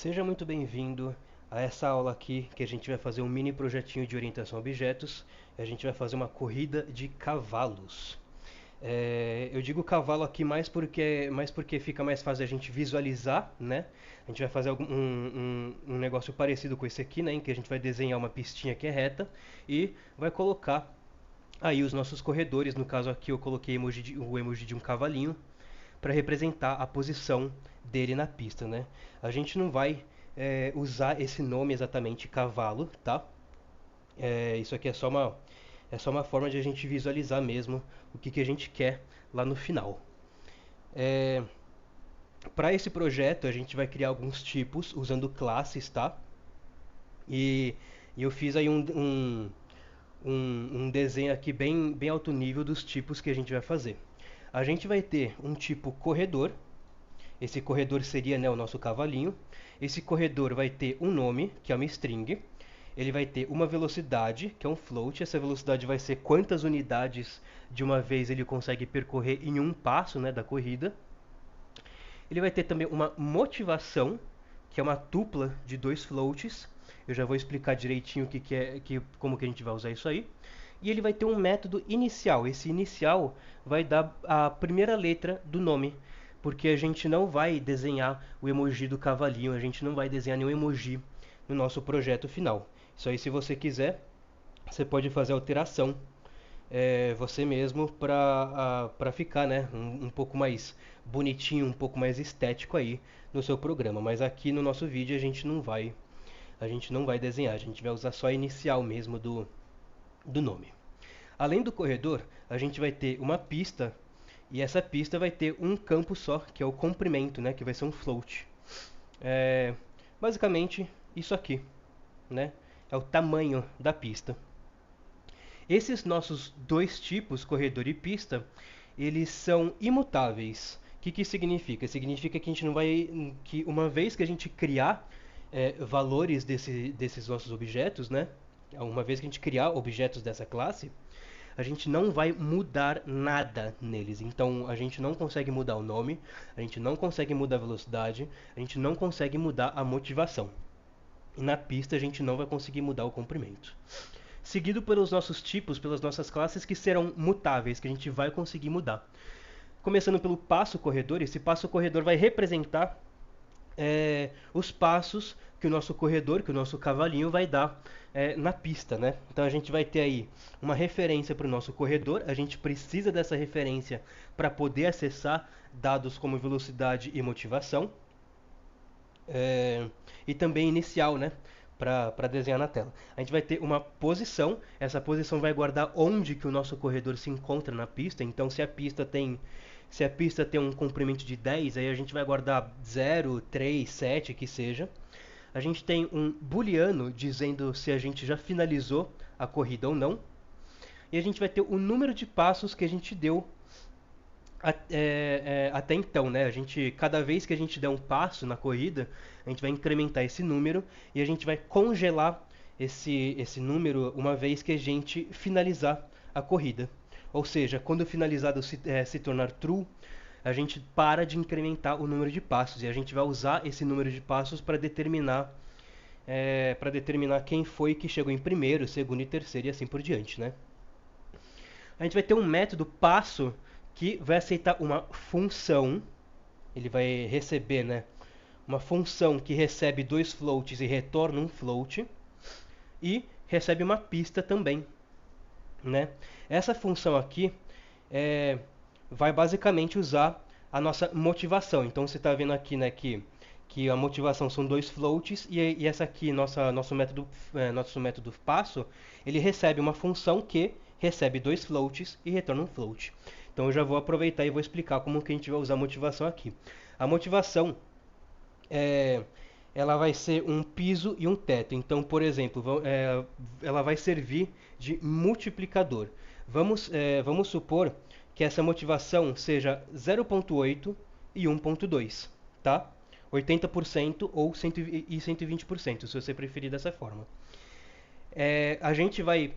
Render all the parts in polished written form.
Seja muito bem-vindo a essa aula aqui, que a gente vai fazer um mini projetinho de orientação a objetos. A gente vai fazer uma corrida de cavalos. Eu digo cavalo aqui mais porque fica mais fácil a gente visualizar, né? A gente vai fazer um negócio parecido com esse aqui, né? Em que a gente vai desenhar uma pistinha que é reta e vai colocar aí os nossos corredores. No caso aqui eu coloquei o emoji de um cavalinho para representar a posição dele na pista, né? A gente não vai usar esse nome exatamente cavalo, tá? Isso aqui é só uma forma de a gente visualizar mesmo o que a gente quer lá no final. Para esse projeto a gente vai criar alguns tipos usando classes, tá? E, e eu fiz aí um desenho aqui bem alto nível dos tipos que a gente vai fazer. A gente vai ter um tipo corredor. Esse corredor seria, né, o nosso cavalinho. Esse corredor vai ter um nome, que é uma string. Ele vai ter uma velocidade, que é um float. Essa velocidade vai ser quantas unidades de uma vez ele consegue percorrer em um passo, né, da corrida. Ele vai ter também uma motivação, que é uma tupla de dois floats. Eu já vou explicar direitinho como que a gente vai usar isso aí. E ele vai ter um método inicial. Esse inicial vai dar a primeira letra do nome, porque a gente não vai desenhar o emoji do cavalinho, a gente não vai desenhar nenhum emoji no nosso projeto final. Isso aí, se você quiser, você pode fazer alteração você mesmo para ficar, né, um pouco mais bonitinho, um pouco mais estético aí no seu programa. Mas aqui no nosso vídeo a gente não vai desenhar, a gente vai usar só a inicial mesmo do nome. Além do corredor, a gente vai ter uma pista e essa pista vai ter um campo só, que é o comprimento, né, que vai ser um float. É, basicamente isso aqui, né, é o tamanho da pista. Esses nossos dois tipos, corredor e pista, eles são imutáveis. O que significa? Significa que a gente não vai, que uma vez que a gente criar valores desses nossos objetos, né? Uma vez que a gente criar objetos dessa classe, a gente não vai mudar nada neles. Então a gente não consegue mudar o nome, a gente não consegue mudar a velocidade, a gente não consegue mudar a motivação. E na pista a gente não vai conseguir mudar o comprimento. Seguido pelos nossos tipos, pelas nossas classes que serão mutáveis, que a gente vai conseguir mudar. Começando pelo passo corredor, esse passo corredor vai representar os passos que o nosso corredor, que o nosso cavalinho vai dar na pista, né? Então a gente vai ter aí uma referência para o nosso corredor, a gente precisa dessa referência para poder acessar dados como velocidade e motivação. E também inicial, né? Para desenhar na tela. A gente vai ter uma posição, essa posição vai guardar onde que o nosso corredor se encontra na pista. Então, se a pista tem um comprimento de 10, aí a gente vai guardar 0, 3, 7, que seja. A gente tem um booleano dizendo se a gente já finalizou a corrida ou não. E a gente vai ter o número de passos que a gente deu até então, né? Cada vez que a gente der um passo na corrida, a gente vai incrementar esse número e a gente vai congelar esse número uma vez que a gente finalizar a corrida. Ou seja, quando o finalizado se tornar true, a gente para de incrementar o número de passos e a gente vai usar esse número de passos para determinar quem foi que chegou em primeiro, segundo e terceiro e assim por diante, né? A gente vai ter um método passo que vai aceitar uma função. Ele vai receber, né, uma função que recebe dois floats e retorna um float. E recebe uma pista também, né? Essa função aqui vai basicamente usar a nossa motivação. Então você está vendo aqui, né, que a motivação são dois floats e essa aqui, nosso método passo, ele recebe uma função que recebe dois floats e retorna um float. Então eu já vou aproveitar e vou explicar como que a gente vai usar a motivação aqui. A motivação ela vai ser um piso e um teto. Então, por exemplo, ela vai servir de multiplicador. Vamos supor que essa motivação seja 0,8 e 1,2, tá? 80% ou 120%, se você preferir dessa forma. A gente vai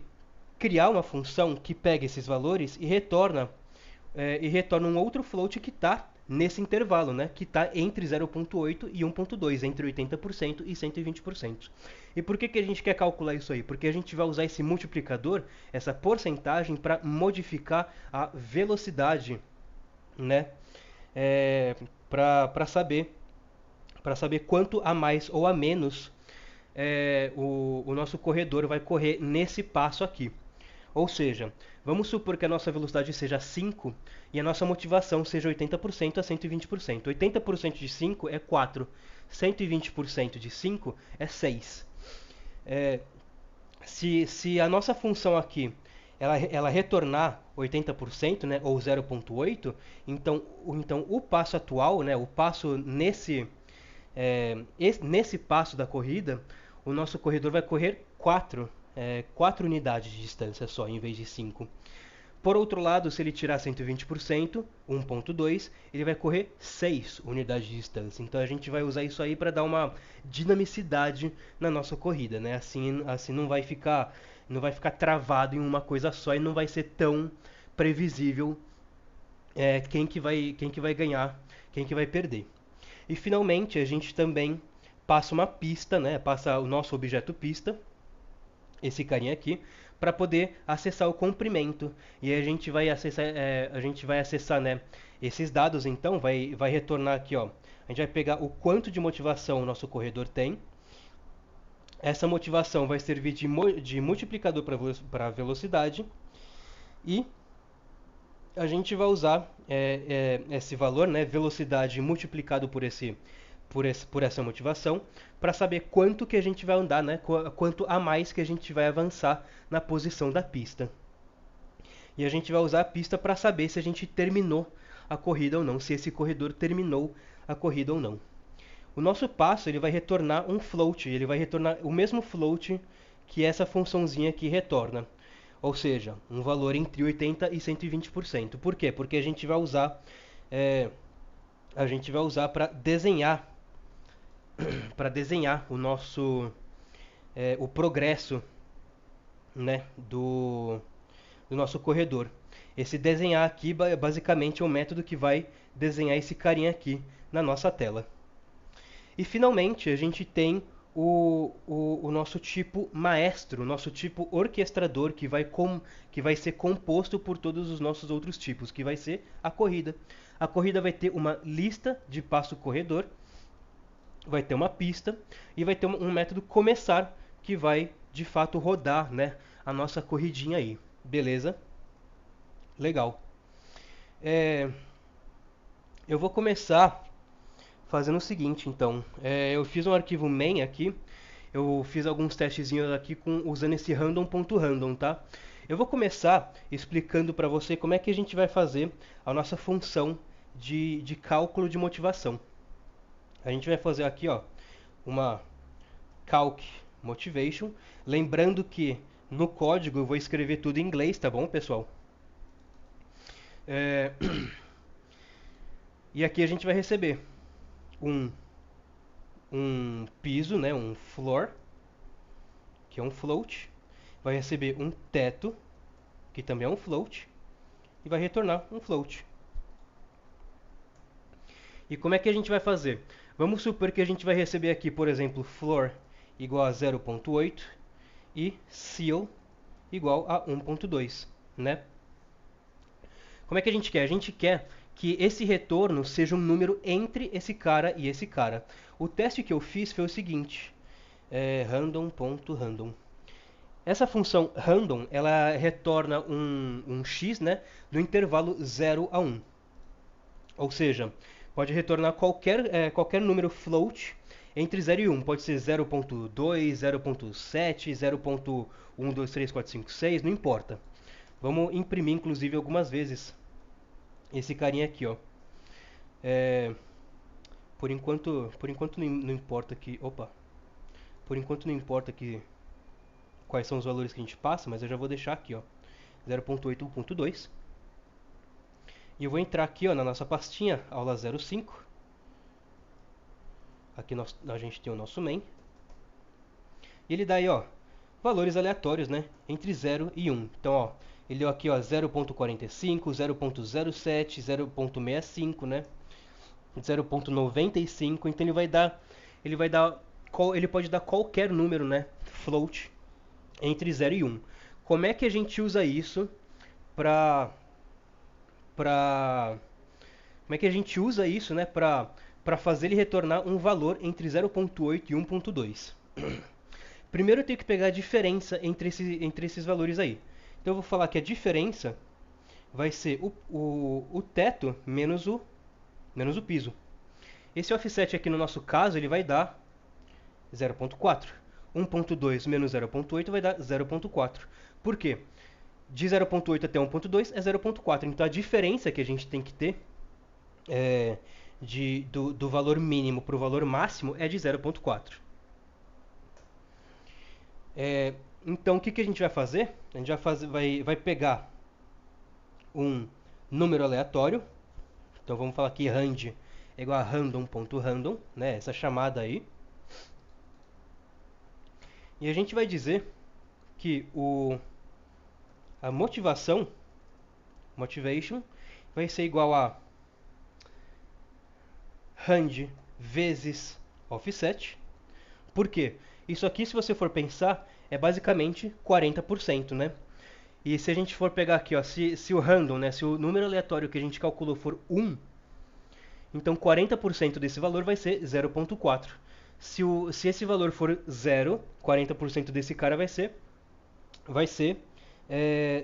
criar uma função que pega esses valores e retorna um outro float que está nesse intervalo, né, que está entre 0,8 e 1,2, entre 80% e 120%. E por que a gente quer calcular isso aí? Porque a gente vai usar esse multiplicador, essa porcentagem, para modificar a velocidade, né, para saber quanto a mais ou a menos o nosso corredor vai correr nesse passo aqui. Ou seja, vamos supor que a nossa velocidade seja 5 e a nossa motivação seja 80% a 120%. 80% de 5 é 4, 120% de 5 é 6. Se a nossa função aqui ela retornar 80%, né, ou 0,8, então o passo atual, né, o passo nesse passo da corrida, o nosso corredor vai correr 4 unidades de distância só, em vez de 5. Por outro lado, se ele tirar 120%, 1.2, ele vai correr 6 unidades de distância. Então a gente vai usar isso aí para dar uma dinamicidade na nossa corrida, né? Assim não vai ficar travado em uma coisa só e não vai ser tão previsível quem que vai ganhar, quem que vai perder. E finalmente a gente também passa uma pista, né? Passa o nosso objeto pista, esse carinha aqui, para poder acessar o comprimento. E a gente vai acessar, né, esses dados. Então vai retornar aqui, ó. A gente vai pegar o quanto de motivação o nosso corredor tem. Essa motivação vai servir de multiplicador para a velocidade. E a gente vai usar esse valor, né, velocidade multiplicado por essa motivação, para saber quanto que a gente vai andar, né, quanto a mais que a gente vai avançar na posição da pista. E a gente vai usar a pista para saber se a gente terminou a corrida ou não, se esse corredor terminou a corrida ou não. O nosso passo ele vai retornar um float, ele vai retornar o mesmo float que essa funçãozinha aqui retorna. Ou seja, um valor entre 80% e 120%. Por quê? Porque a gente vai usar para desenhar o progresso, né, do nosso corredor. Esse desenhar aqui basicamente é o método que vai desenhar esse carinha aqui na nossa tela. E finalmente a gente tem o nosso tipo maestro, o nosso tipo orquestrador, que vai ser composto por todos os nossos outros tipos, que vai ser a corrida. A corrida vai ter uma lista de passo corredor, vai ter uma pista e vai ter um método começar, que vai de fato rodar, né, a nossa corridinha aí. Beleza? Legal. Eu vou começar fazendo o seguinte, então. Eu fiz um arquivo main aqui. Eu fiz alguns testezinhos aqui usando esse random.random, tá? Eu vou começar explicando para você como é que a gente vai fazer a nossa função de cálculo de motivação. A gente vai fazer aqui, ó, uma calc motivation. Lembrando que no código eu vou escrever tudo em inglês, tá bom, pessoal? E aqui a gente vai receber um piso, né, um floor, que é um float. Vai receber um teto, que também é um float. E vai retornar um float. E como é que a gente vai fazer? Vamos supor que a gente vai receber aqui, por exemplo, floor igual a 0.8 e seal igual a 1.2, né? Como é que a gente quer? A gente quer que esse retorno seja um número entre esse cara e esse cara. O teste que eu fiz foi o seguinte, random.random. Essa função random, ela retorna um x, né, no intervalo 0 a 1. Ou seja, pode retornar qualquer número float entre 0 e 1. Pode ser 0.2, 0.7, 0.1, 2, 3, 4, 5, 6, não importa. Vamos imprimir, inclusive, algumas vezes esse carinha aqui, ó. Por enquanto não importa aqui. Opa! Por enquanto não importa aqui quais são os valores que a gente passa, mas eu já vou deixar aqui, ó. 0.8, 1.2. E eu vou entrar aqui, ó, na nossa pastinha, aula 05. Aqui a gente tem o nosso main. E ele dá aí, ó, valores aleatórios, né, entre 0 e 1. Então, ó, ele deu aqui, ó, 0.45, 0.07, 0.65, né? 0.95, então ele pode dar qualquer número, né, float entre 0 e 1. Como é que a gente usa isso para para como é que a gente usa isso, né, para fazer ele retornar um valor entre 0.8 e 1.2? Primeiro eu tenho que pegar a diferença entre esses valores aí. Então eu vou falar que a diferença vai ser o teto menos o piso. Esse offset aqui no nosso caso ele vai dar 0.4. 1.2 menos 0.8 vai dar 0.4. Por quê? De 0.8 até 1.2 é 0.4. Então a diferença que a gente tem que ter do valor mínimo para o valor máximo é de 0.4. Então o que a gente vai fazer? A gente vai pegar um número aleatório. Então vamos falar que rand é igual a random.random, né? Essa chamada aí. E a gente vai dizer que a motivation, vai ser igual a rand vezes offset. Por quê? Isso aqui, se você for pensar, é basicamente 40%, né? E se a gente for pegar aqui, ó, se o random, né, se o número aleatório que a gente calculou for 1, então 40% desse valor vai ser 0.4. Se esse valor for 0, 40% desse cara vai ser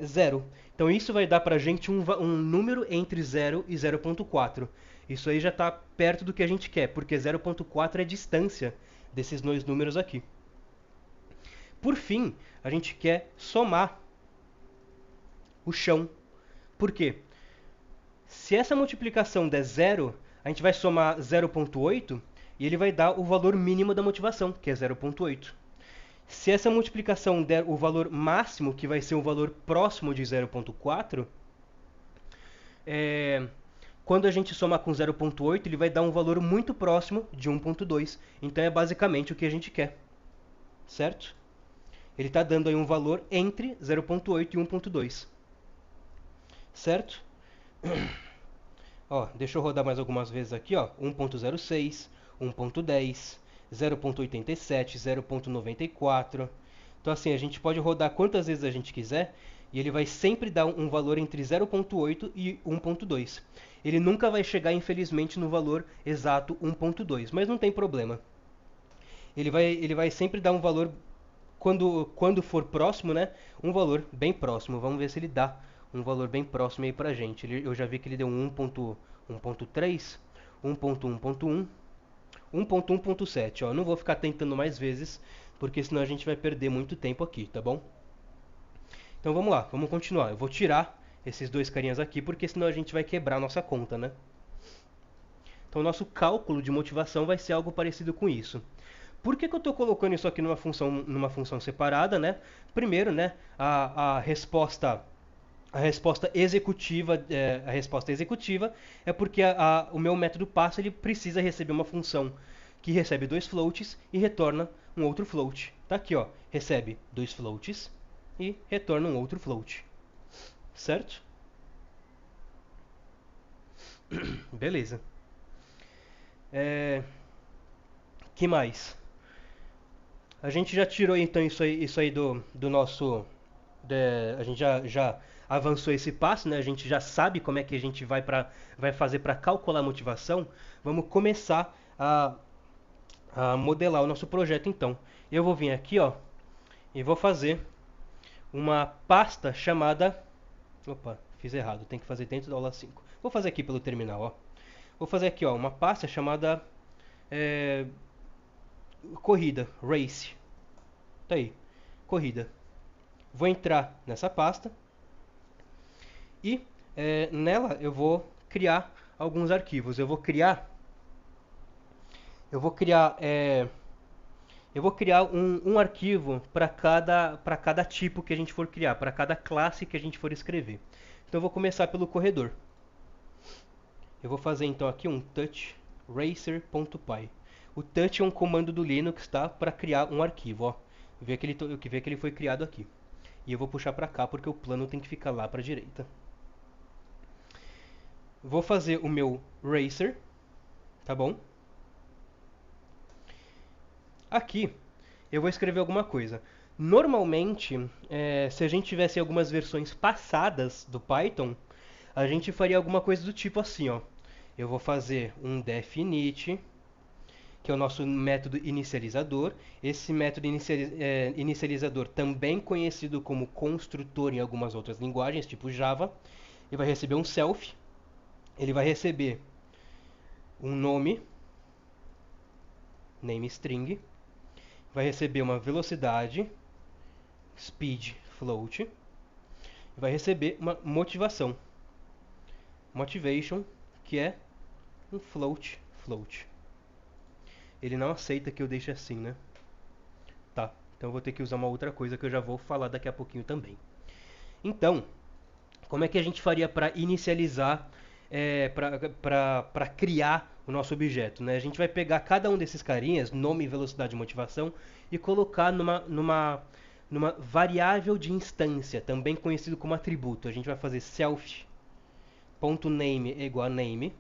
0. Então isso vai dar pra gente um número entre 0 e 0.4. Isso aí já está perto do que a gente quer, porque 0.4 é a distância desses dois números aqui. Por fim, a gente quer somar o chão. Por quê? Se essa multiplicação der 0, a gente vai somar 0.8 e ele vai dar o valor mínimo da motivação, que é 0.8. Se essa multiplicação der o valor máximo, que vai ser um valor próximo de 0.4, quando a gente somar com 0.8, ele vai dar um valor muito próximo de 1.2. Então é basicamente o que a gente quer. Certo? Ele está dando aí um valor entre 0.8 e 1.2. Certo? Ó, deixa eu rodar mais algumas vezes aqui, ó. 1.06, 1.10, 0.87, 0.94. Então assim, a gente pode rodar quantas vezes a gente quiser e ele vai sempre dar um valor entre 0.8 e 1.2. Ele nunca vai chegar, infelizmente, no valor exato 1.2, mas não tem problema. Ele vai sempre dar um valor, quando for próximo, né? Um valor bem próximo. Vamos ver se ele dá um valor bem próximo aí pra gente. Eu já vi que ele deu um 1.3, 1.1.1, 1.1.7. Ó, não vou ficar tentando mais vezes, porque senão a gente vai perder muito tempo aqui, tá bom? Então vamos lá, vamos continuar. Eu vou tirar esses dois carinhas aqui, porque senão a gente vai quebrar a nossa conta, né? Então o nosso cálculo de motivação vai ser algo parecido com isso. Por que eu estou colocando isso aqui numa função separada, né? Primeiro, né, a resposta executiva é porque o meu método passo ele precisa receber uma função que recebe dois floats e retorna um outro float. Tá aqui, ó, recebe dois floats e retorna um outro float. Certo? Beleza. Que mais? A gente já tirou então isso aí do nosso. A gente já avançou esse passo, né? A gente já sabe como é que a gente vai fazer para calcular a motivação. Vamos começar a modelar o nosso projeto então. Eu vou vir aqui, ó, e vou fazer uma pasta chamada. Opa, fiz errado, tem que fazer dentro da aula 5. Vou fazer aqui pelo terminal, ó. Vou fazer aqui, ó, uma pasta chamada corrida, race. Tá aí, corrida. Vou entrar nessa pasta e nela eu vou criar alguns arquivos. Eu vou criar um arquivo para cada tipo que a gente for criar, para cada classe que a gente for escrever. Então eu vou começar pelo corredor. Eu vou fazer então aqui um touch racer.py. O touch é um comando do Linux, tá? Para criar um arquivo, ó. Vê que ele foi criado aqui. E eu vou puxar para cá porque o plano tem que ficar lá para a direita. Vou fazer o meu racer. tá bom? Aqui eu vou escrever alguma coisa. Normalmente, se a gente tivesse algumas versões passadas do Python, a gente faria alguma coisa do tipo assim, ó. Eu vou fazer um definite, que é o nosso método inicializador. Esse método inicializador, também conhecido como construtor em algumas outras linguagens, tipo Java, ele vai receber um self, ele vai receber um nome, name string, vai receber uma velocidade, speed float, e vai receber uma motivação, motivation, que é um float. Ele não aceita que eu deixe assim, né? Tá, então eu vou ter que usar uma outra coisa que eu já vou falar daqui a pouquinho também. Então, como é que a gente faria para inicializar, para criar o nosso objeto, né? A gente vai pegar cada um desses carinhas, nome, velocidade e motivação, e colocar numa variável de instância, também conhecido como atributo. A gente vai fazer self.name é igual a name,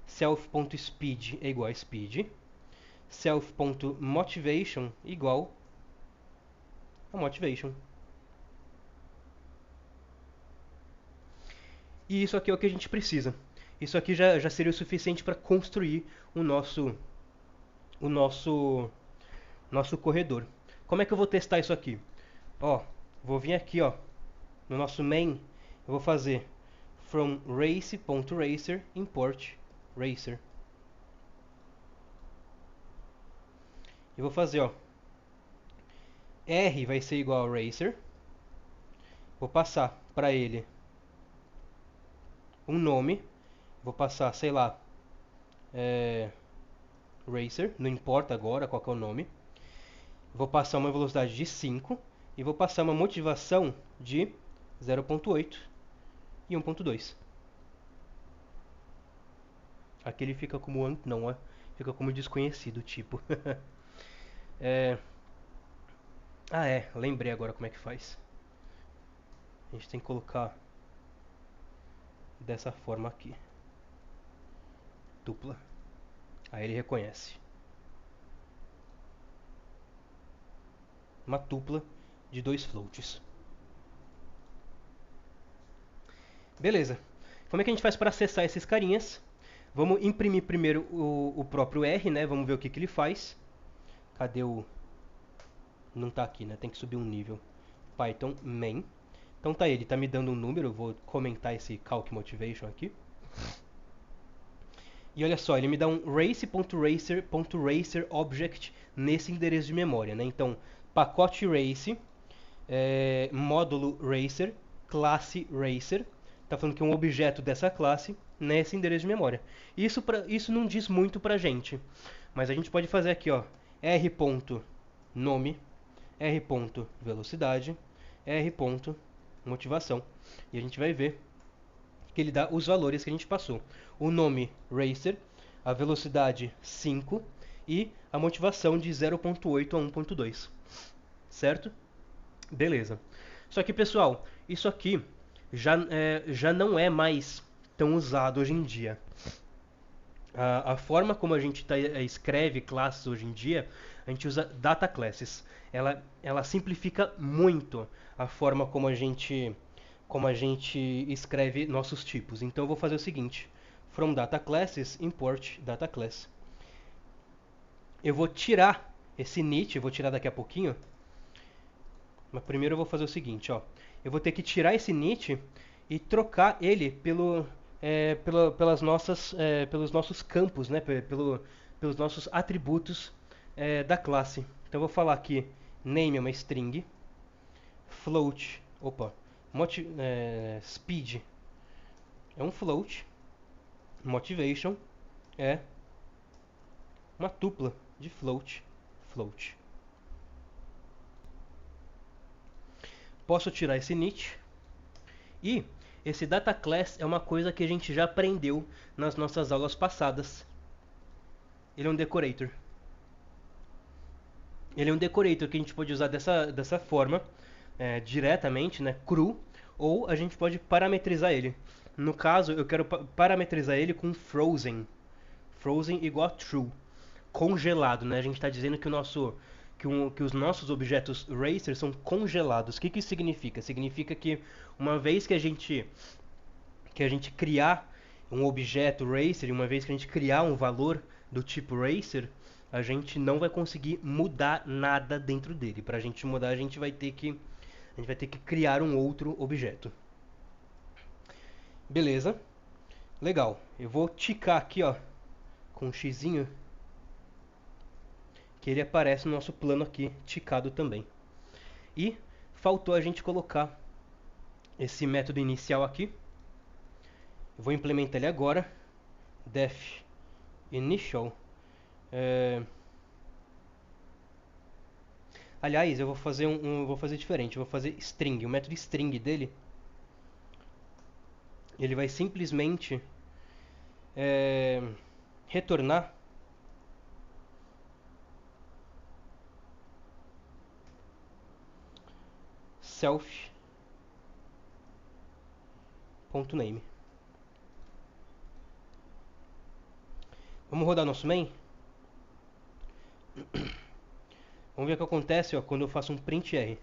self.speed é igual a speed, self.motivation igual a motivation. E isso aqui é o que a gente precisa. Isso aqui já seria o suficiente para construir o nosso corredor. Como é que eu vou testar isso aqui? Ó, vou vir aqui, ó, no nosso main, eu vou fazer from race.racer import racer. E vou fazer, ó, R vai ser igual a racer. Vou passar para ele um nome. Vou passar, sei lá, racer, não importa agora qual que é o nome. Vou passar uma velocidade de 5 e vou passar uma motivação de 0.8 e 1.2. Aqui ele fica como não, fica como desconhecido, tipo. Lembrei agora como é que faz. A gente tem que colocar dessa forma aqui. Dupla. Aí ele reconhece. Uma tupla de 2 floats. Beleza. Como é que a gente faz para acessar esses carinhas? Vamos imprimir primeiro o próprio R, né? Vamos ver o que ele faz. Cadê o... Não está aqui, né? Tem que subir um nível. Python main. Então tá ele tá me dando um número. Eu vou comentar esse calc motivation aqui. E olha só, ele me dá um race.racer.racer object nesse endereço de memória, né? Então, pacote race, módulo racer, classe racer. Tá falando que é um objeto dessa classe nesse endereço de memória. Isso não diz muito pra gente. Mas a gente pode fazer aqui, ó, r.nome, r.velocidade, r.motivação. E a gente vai ver que ele dá os valores que a gente passou. O nome Racer, a velocidade 5 e a motivação de 0.8 a 1.2. Certo? Beleza. Só que, pessoal, isso aqui já não é mais tão usado hoje em dia. A forma como a gente escreve classes hoje em dia, a gente usa data classes. Ela simplifica muito a forma como a gente escreve nossos tipos. Então eu vou fazer o seguinte: from data classes import data class. Eu vou tirar esse init, eu vou tirar daqui a pouquinho. Mas primeiro eu vou fazer o seguinte, ó. Eu vou ter que tirar esse init e trocar ele pelos nossos campos, né? Pelos nossos atributos da classe. Então eu vou falar aqui, name é uma string, float, speed é um float, motivation é uma tupla de float. Posso tirar esse init e esse data class é uma coisa que a gente já aprendeu nas nossas aulas passadas. Ele é um decorator. Ele é um decorator que a gente pode usar dessa forma, diretamente, né, cru, ou a gente pode parametrizar ele. No caso, eu quero parametrizar ele com frozen. Frozen igual a true. Congelado, né? A gente está dizendo que que os nossos objetos racer são congelados. O que isso significa? Significa que uma vez que a gente criar um objeto racer, e uma vez que a gente criar um valor do tipo racer, a gente não vai conseguir mudar nada dentro dele. Para a gente mudar, a gente vai ter que criar um outro objeto. Beleza? Legal. Eu vou ticar aqui, ó, com um xizinho, que ele aparece no nosso plano aqui, ticado também. E faltou a gente colocar esse método inicial aqui. Eu vou implementar ele agora. Def initial. Aliás, eu vou fazer vou fazer diferente. Eu vou fazer string. O método string dele, ele vai simplesmente retornar self.name. Vamos rodar nosso main? Vamos ver o que acontece, ó, quando eu faço um print R.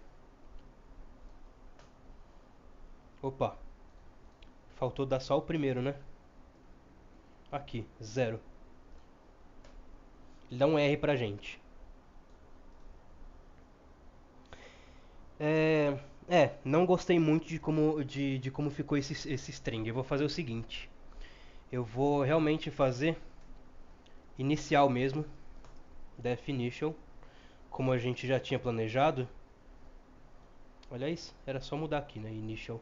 Opa. Faltou dar só o primeiro, né? Aqui, 0. Ele dá um R pra gente. Não gostei muito de como ficou esse string. Eu vou fazer o seguinte. Eu vou realmente fazer inicial mesmo. Def initial. Como a gente já tinha planejado. Aliás, era só mudar aqui, né? Initial.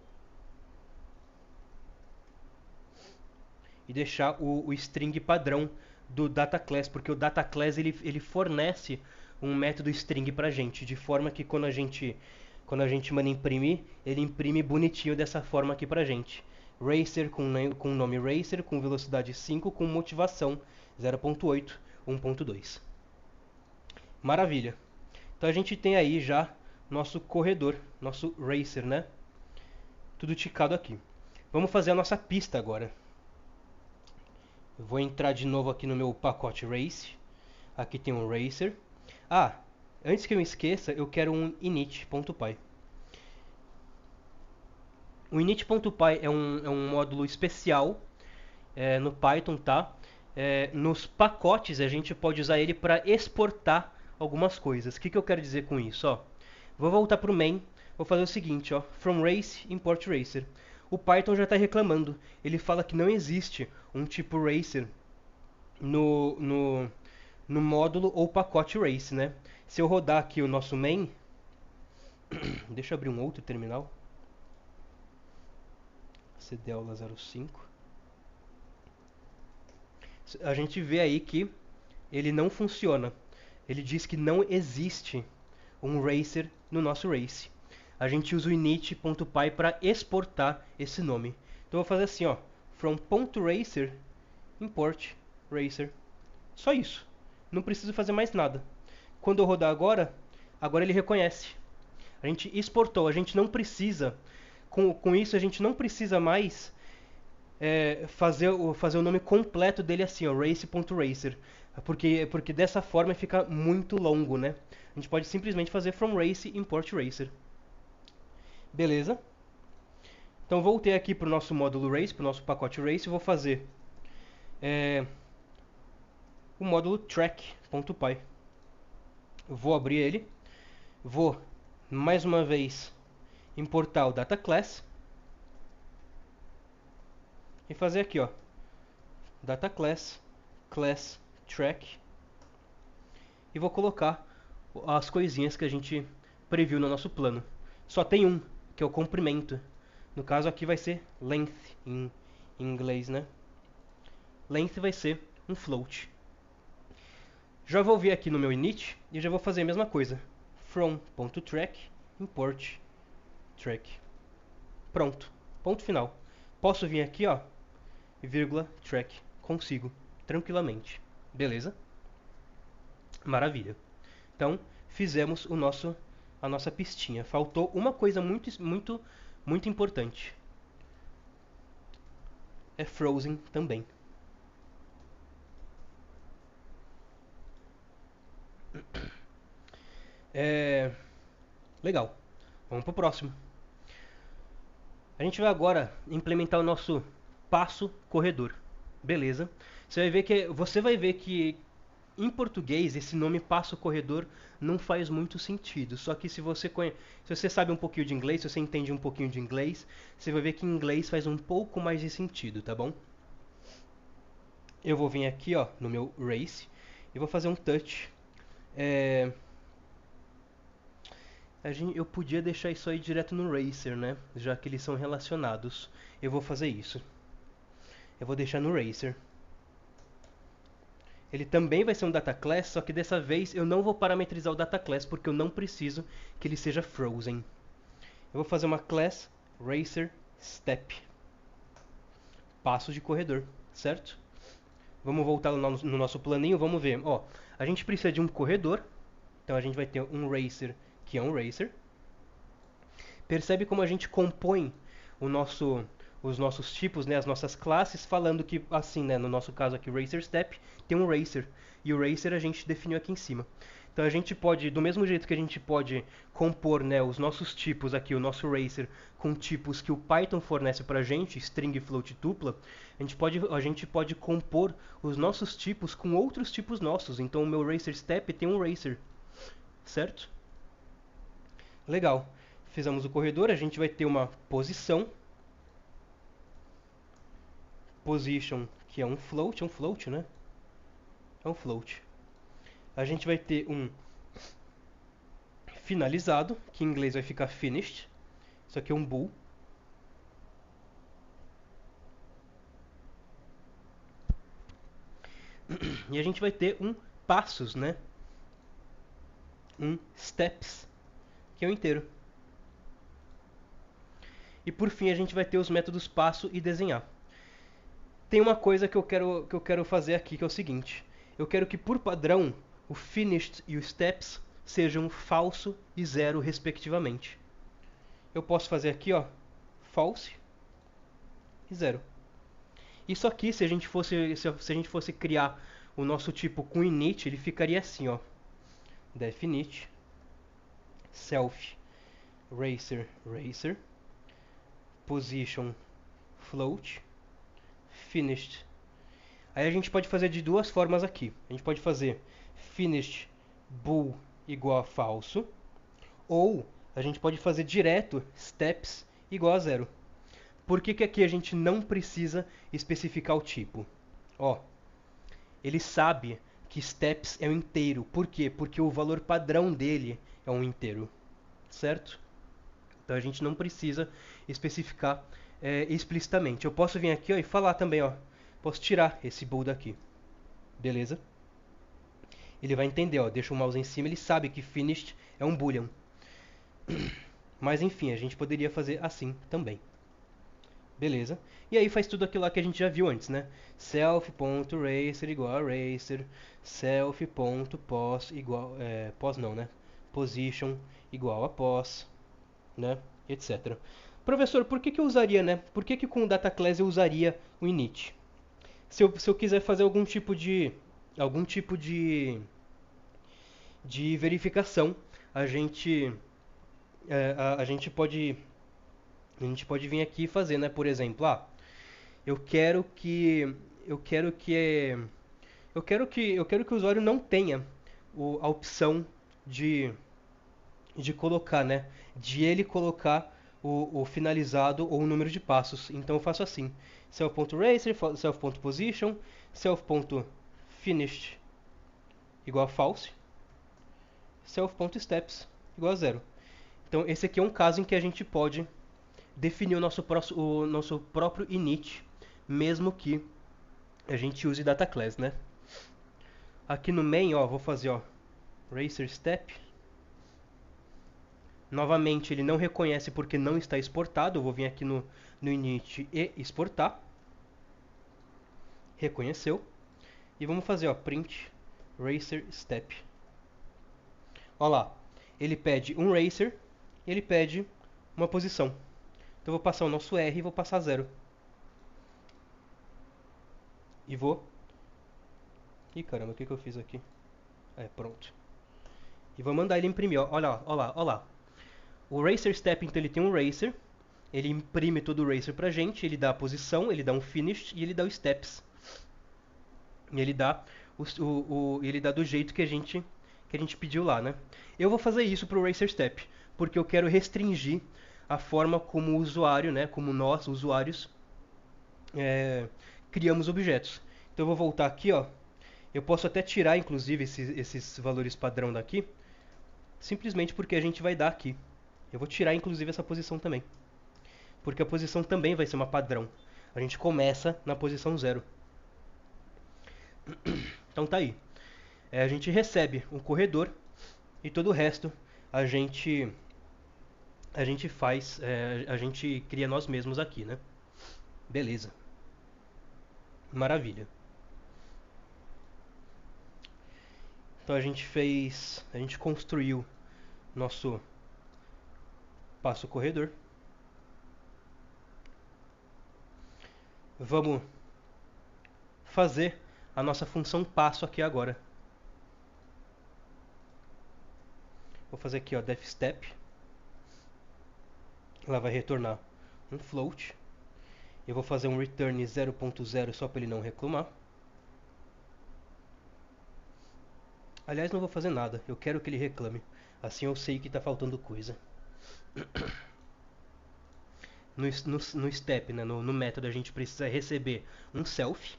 E deixar o string padrão do data class, porque o data class ele fornece um método string pra gente, de forma que quando a gente manda imprimir, ele imprime bonitinho dessa forma aqui pra gente. Racer com nome Racer, com velocidade 5, com motivação 0.8, 1.2. Maravilha. Então a gente tem aí já nosso corredor, nosso Racer, né? Tudo ticado aqui. Vamos fazer a nossa pista agora. Eu vou entrar de novo aqui no meu pacote Race. Aqui tem um Racer. Antes que eu me esqueça, eu quero um init.py. O init.py é um módulo especial no Python, tá? Nos pacotes a gente pode usar ele para exportar algumas coisas. O que eu quero dizer com isso? Ó, vou voltar para o main, vou fazer o seguinte, ó, from race import racer. O Python já está reclamando. Ele fala que não existe um tipo racer no módulo ou pacote race, né? Se eu rodar aqui o nosso main, deixa eu abrir um outro terminal. cdaula 05. A gente vê aí que ele não funciona. Ele diz que não existe um racer no nosso race. A gente usa o init.py para exportar esse nome. Então eu vou fazer assim, ó, from .racer import racer. Só isso. Não preciso fazer mais nada. Quando eu rodar agora ele reconhece. A gente exportou, a gente não precisa, com isso a gente não precisa mais fazer o nome completo dele assim, ó, race.racer. Porque dessa forma fica muito longo, né? A gente pode simplesmente fazer from race import racer. Beleza? Então voltei aqui para o nosso módulo race, para o nosso pacote race, e vou fazer o módulo track.py. Vou abrir ele, vou mais uma vez importar o data class e fazer aqui, ó, data class track, e vou colocar as coisinhas que a gente previu no nosso plano. Só tem um, que é o comprimento. No caso aqui vai ser length em inglês, né? Length vai ser um float. Já vou vir aqui no meu init e já vou fazer a mesma coisa. From.track import track. Pronto. Ponto final. Posso vir aqui, ó, vírgula track. Consigo, tranquilamente. Beleza? Maravilha. Então, fizemos a nossa pistinha. Faltou uma coisa muito importante. É frozen também. É... Legal. Vamos pro próximo. A gente vai agora implementar o nosso passo corredor. Beleza? Você vai ver que em português esse nome passo corredor não faz muito sentido. Só que se você sabe um pouquinho de inglês, se você entende um pouquinho de inglês, você vai ver que em inglês faz um pouco mais de sentido, tá bom? Eu vou vir aqui, ó, no meu race e vou fazer um touch. É, eu podia deixar isso aí direto no Racer, né? Já que eles são relacionados. Eu vou fazer isso. Eu vou deixar no Racer. Ele também vai ser um data class, só que dessa vez eu não vou parametrizar o data class porque eu não preciso que ele seja frozen. Eu vou fazer uma class Racer Step. Passo de corredor, certo? Vamos voltar no nosso planinho, vamos ver. Ó, a gente precisa de um corredor, então a gente vai ter um Racer que é um Racer. Percebe como a gente compõe os nossos tipos, né, as nossas classes, falando que, assim, né, no nosso caso aqui, Racer Step, tem um Racer. E o Racer a gente definiu aqui em cima. Então a gente pode, do mesmo jeito que a gente pode compor, né, os nossos tipos aqui, o nosso Racer, com tipos que o Python fornece pra gente, string, float, tupla, a gente pode compor os nossos tipos com outros tipos nossos. Então o meu Racer Step tem um Racer, certo? Legal. Fizemos o corredor, a gente vai ter uma posição, position, que é um float, né? É um float. A gente vai ter um finalizado, que em inglês vai ficar finished. Isso aqui é um bool. E a gente vai ter um passos, né? Um steps, que é o inteiro. E por fim a gente vai ter os métodos passo e desenhar. Tem uma coisa que eu quero fazer aqui, que é o seguinte. Eu quero que por padrão o finished e o steps sejam falso e zero respectivamente. Eu posso fazer aqui, ó, false e zero. Isso aqui, se a gente fosse criar o nosso tipo com init, ele ficaria assim, ó. Definite self racer racer position float finished. Aí a gente pode fazer de duas formas aqui. A gente pode fazer finished bool igual a falso, ou a gente pode fazer direto steps igual a zero. Por que aqui a gente não precisa especificar o tipo? Ó, ele sabe que steps é um inteiro. Por quê? Porque o valor padrão dele é um inteiro, certo? Então a gente não precisa especificar explicitamente. Eu posso vir aqui, ó, e falar também, ó. Posso tirar esse bool daqui. Beleza? Ele vai entender, ó. Deixa o mouse em cima, ele sabe que finished é um boolean. Mas enfim, a gente poderia fazer assim também. Beleza? E aí faz tudo aquilo lá que a gente já viu antes, né? Self.racer igual a racer, self.pos igual... pos não, né? Position igual a pos, né? Etc. Professor, por que eu usaria, né? Por que com o data class eu usaria o init? Se eu quiser fazer algum tipo de verificação, a gente a gente pode vir aqui e fazer, né? Por exemplo, eu quero que eu quero que eu quero que o usuário não tenha a opção de colocar, né? De ele colocar o finalizado ou o número de passos. Então eu faço assim: self.racer, self.position, self.finished igual a false, self.steps igual a zero. Então esse aqui é um caso em que a gente pode definir o nosso próprio init, mesmo que a gente use data class, né? Aqui no main, ó, vou fazer, ó, racer step. Novamente, ele não reconhece porque não está exportado. Eu vou vir aqui no init e exportar. Reconheceu. E vamos fazer, ó, print racer step. Olha lá, ele pede um racer e ele pede uma posição. Então eu vou passar o nosso R e vou passar 0. E vou... Ih, caramba, o que eu fiz aqui? Pronto. e vou mandar ele imprimir. Ó. Olha lá, olha lá, olha lá. O racer step, então ele tem um racer, ele imprime todo o racer pra gente, ele dá a posição, ele dá um finish e ele dá os steps. E ele dá ele dá do jeito que a gente pediu lá, né? Eu vou fazer isso pro racer step, porque eu quero restringir a forma como o usuário, né, como nós, usuários, criamos objetos. Então eu vou voltar aqui, ó. Eu posso até tirar, inclusive, esses valores padrão daqui, simplesmente porque a gente vai dar aqui. Eu vou tirar, inclusive, essa posição também, porque a posição também vai ser uma padrão. A gente começa na posição 0. Então tá aí. A gente recebe um corredor e todo o resto a gente faz, a gente cria nós mesmos aqui, né? Beleza. Maravilha. Então a gente construiu nosso passo corredor. Vamos fazer a nossa função passo aqui agora. Vou fazer aqui, ó, def step. Ela vai retornar um float. Eu vou fazer um return 0.0 só para ele não reclamar. Aliás, não vou fazer nada. Eu quero que ele reclame. Assim eu sei que está faltando coisa. No step, né, no método, a gente precisa receber um self.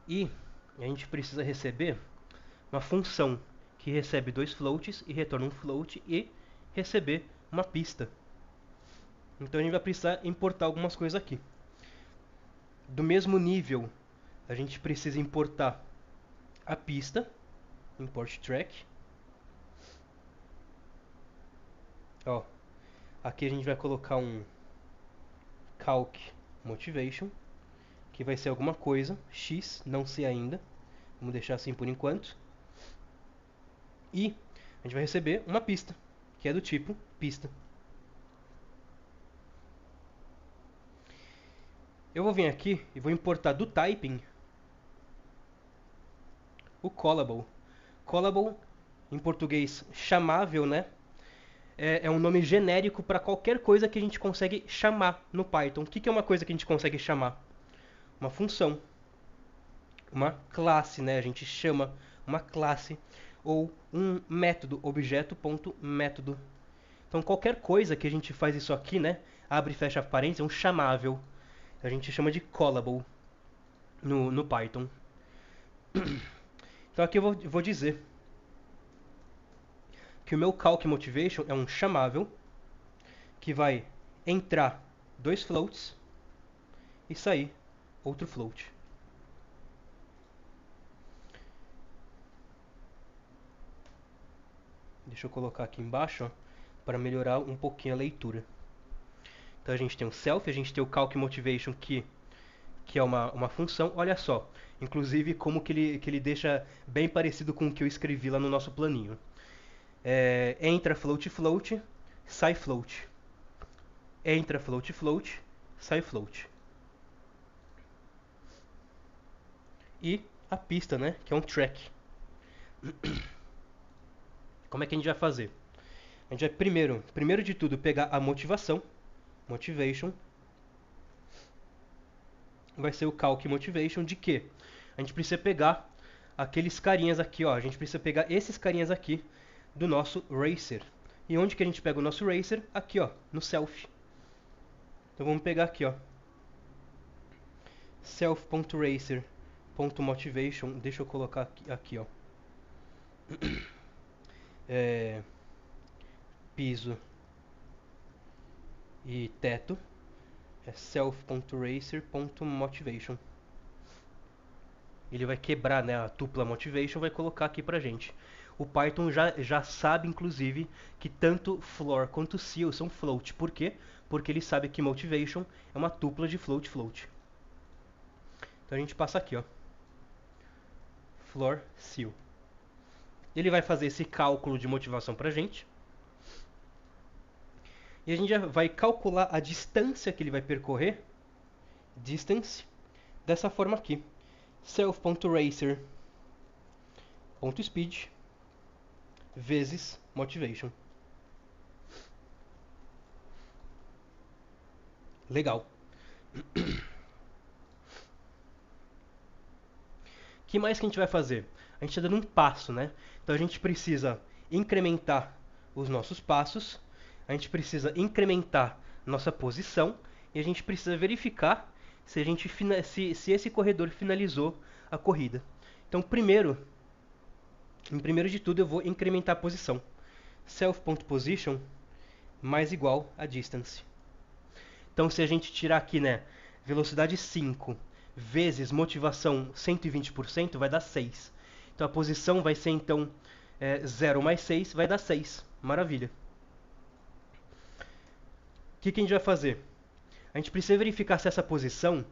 E a gente precisa receber uma função que recebe dois floats e retorna um float e receber uma pista. Então a gente vai precisar importar algumas coisas aqui. Do mesmo nível, a gente precisa importar a pista, import track. Ó, aqui a gente vai colocar um calc motivation, que vai ser alguma coisa, x, não sei ainda. Vamos deixar assim por enquanto. E a gente vai receber uma pista, que é do tipo pista. Eu vou vir aqui e vou importar do typing o callable. Callable, em português, chamável, né? É um nome genérico para qualquer coisa que a gente consegue chamar no Python. O que é uma coisa que a gente consegue chamar? Uma função, uma classe, né? A gente chama uma classe ou um método, objeto.método. Então qualquer coisa que a gente faz isso aqui, né? Abre e fecha parênteses, é um chamável. A gente chama de callable no Python. Então aqui eu vou dizer que o meu calc motivation é um chamável que vai entrar dois floats e sair outro float. Deixa eu colocar aqui embaixo para melhorar um pouquinho a leitura. Então a gente tem o self, a gente tem o calc motivation que é uma função. Olha só, inclusive como que ele deixa bem parecido com o que eu escrevi lá no nosso planinho. Entra float float, sai float. Entra float float, sai float. E a pista, né, que é um track. Como é que a gente vai fazer? A gente vai primeiro de tudo pegar a motivação, motivation. Vai ser o calc motivation de quê? A gente precisa pegar aqueles carinhas aqui, ó. A gente precisa pegar esses carinhas aqui do nosso racer. E onde que a gente pega o nosso racer? Aqui, ó, no self. Então vamos pegar aqui, ó. Self.racer.motivation. Deixa eu colocar aqui, ó. Piso e teto. É self.racer.motivation. Ele vai quebrar, né, a tupla motivation, vai colocar aqui pra gente. O Python já sabe, inclusive, que tanto floor quanto ceil são float. Por quê? Porque ele sabe que motivation é uma tupla de float float. Então a gente passa aqui, ó. Floor ceil. Ele vai fazer esse cálculo de motivação pra gente. E a gente já vai calcular a distância que ele vai percorrer. Distance. Dessa forma aqui. self.racer.speed vezes motivation. Legal. O que mais que a gente vai fazer? A gente está dando um passo, né? Então a gente precisa incrementar os nossos passos, a gente precisa incrementar nossa posição e a gente precisa verificar se, se esse corredor finalizou a corrida. Então, primeiro de tudo, eu vou incrementar a posição. Self.position mais igual a distance. Então, se a gente tirar aqui, né, velocidade 5 vezes motivação 120%, vai dar 6. Então, a posição vai ser, então, 0 mais 6, vai dar 6. Maravilha. O que a gente vai fazer? A gente precisa verificar se essa posição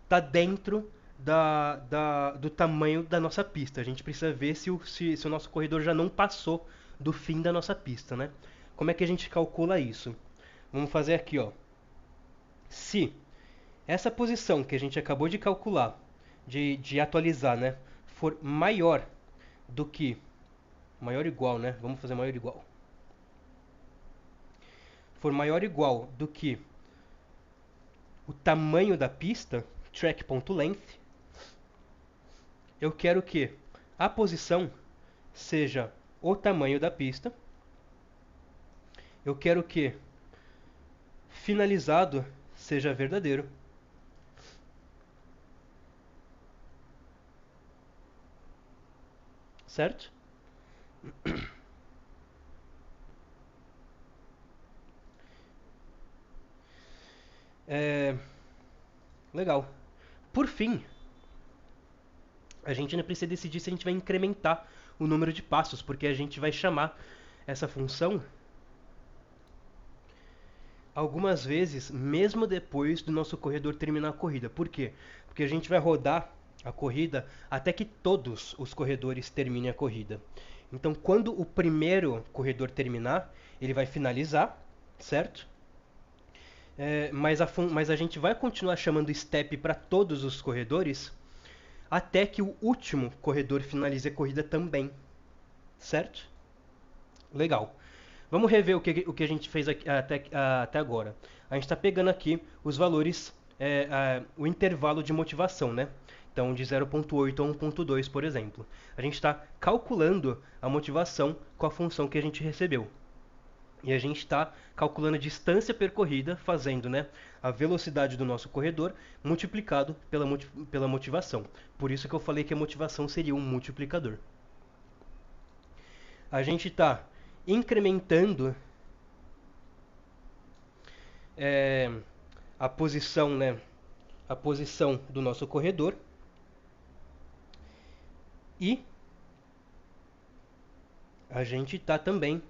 está dentro do tamanho da nossa pista. A gente precisa ver se o nosso corredor já não passou do fim da nossa pista, né? Como é que a gente calcula isso? Vamos fazer aqui, ó. Se essa posição que a gente acabou de calcular, de atualizar, né, for maior do que... Maior ou igual, né? Vamos fazer maior ou igual. For maior ou igual do que o tamanho da pista, track.length, eu quero que a posição seja o tamanho da pista. Eu quero que finalizado seja verdadeiro. Certo? Legal. Por fim, a gente ainda precisa decidir se a gente vai incrementar o número de passos, porque a gente vai chamar essa função algumas vezes, mesmo depois do nosso corredor terminar a corrida. Por quê? Porque a gente vai rodar a corrida até que todos os corredores terminem a corrida. Então, quando o primeiro corredor terminar, ele vai finalizar, certo? Mas a gente vai continuar chamando step para todos os corredores até que o último corredor finalize a corrida também, certo? Legal. Vamos rever o que a gente fez aqui, até agora. A gente está pegando aqui os valores, o intervalo de motivação, né? Então, de 0.8 a 1.2, por exemplo. A gente está calculando a motivação com a função que a gente recebeu. E a gente está calculando a distância percorrida, fazendo, né, a velocidade do nosso corredor multiplicado pela motivação. Por isso que eu falei que a motivação seria um multiplicador. A gente está incrementando a posição, né, a posição do nosso corredor e a gente está também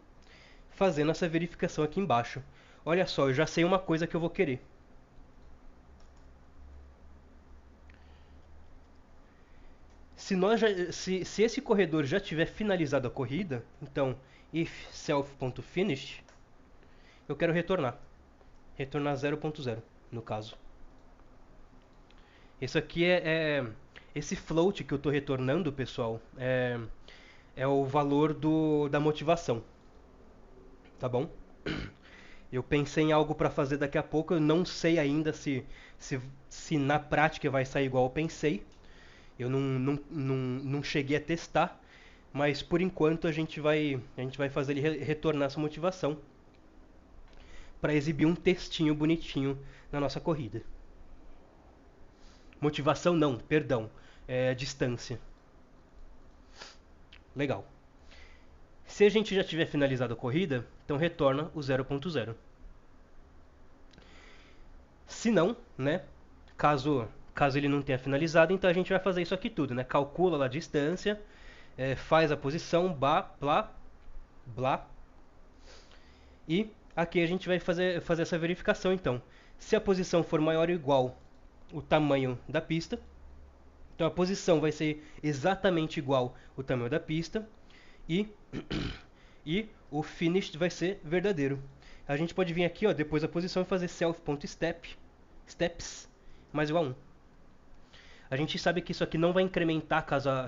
fazendo essa verificação aqui embaixo. Olha só, eu já sei uma coisa que eu vou querer. Se esse corredor já tiver finalizado a corrida, então if self.finished, eu quero retornar. Retornar 0.0, no caso. Isso aqui esse float que eu estou retornando, pessoal, é o valor da motivação. Tá bom? Eu pensei em algo para fazer daqui a pouco, eu não sei ainda se na prática vai sair igual eu pensei. Eu não cheguei a testar, mas por enquanto a gente vai fazer ele retornar essa motivação para exibir um textinho bonitinho na nossa corrida. Motivação não, perdão, distância. Legal. Se a gente já tiver finalizado a corrida, então retorna o 0.0. Se não, né, caso ele não tenha finalizado, então a gente vai fazer isso aqui tudo, né? Calcula lá a distância, faz a posição, blá, blá. E aqui a gente vai fazer essa verificação, então. Se a posição for maior ou igual o tamanho da pista, então a posição vai ser exatamente igual o tamanho da pista e o finished vai ser verdadeiro. A gente pode vir aqui, ó, depois da posição e fazer self.steps mais igual a 1. A gente sabe que isso aqui não vai incrementar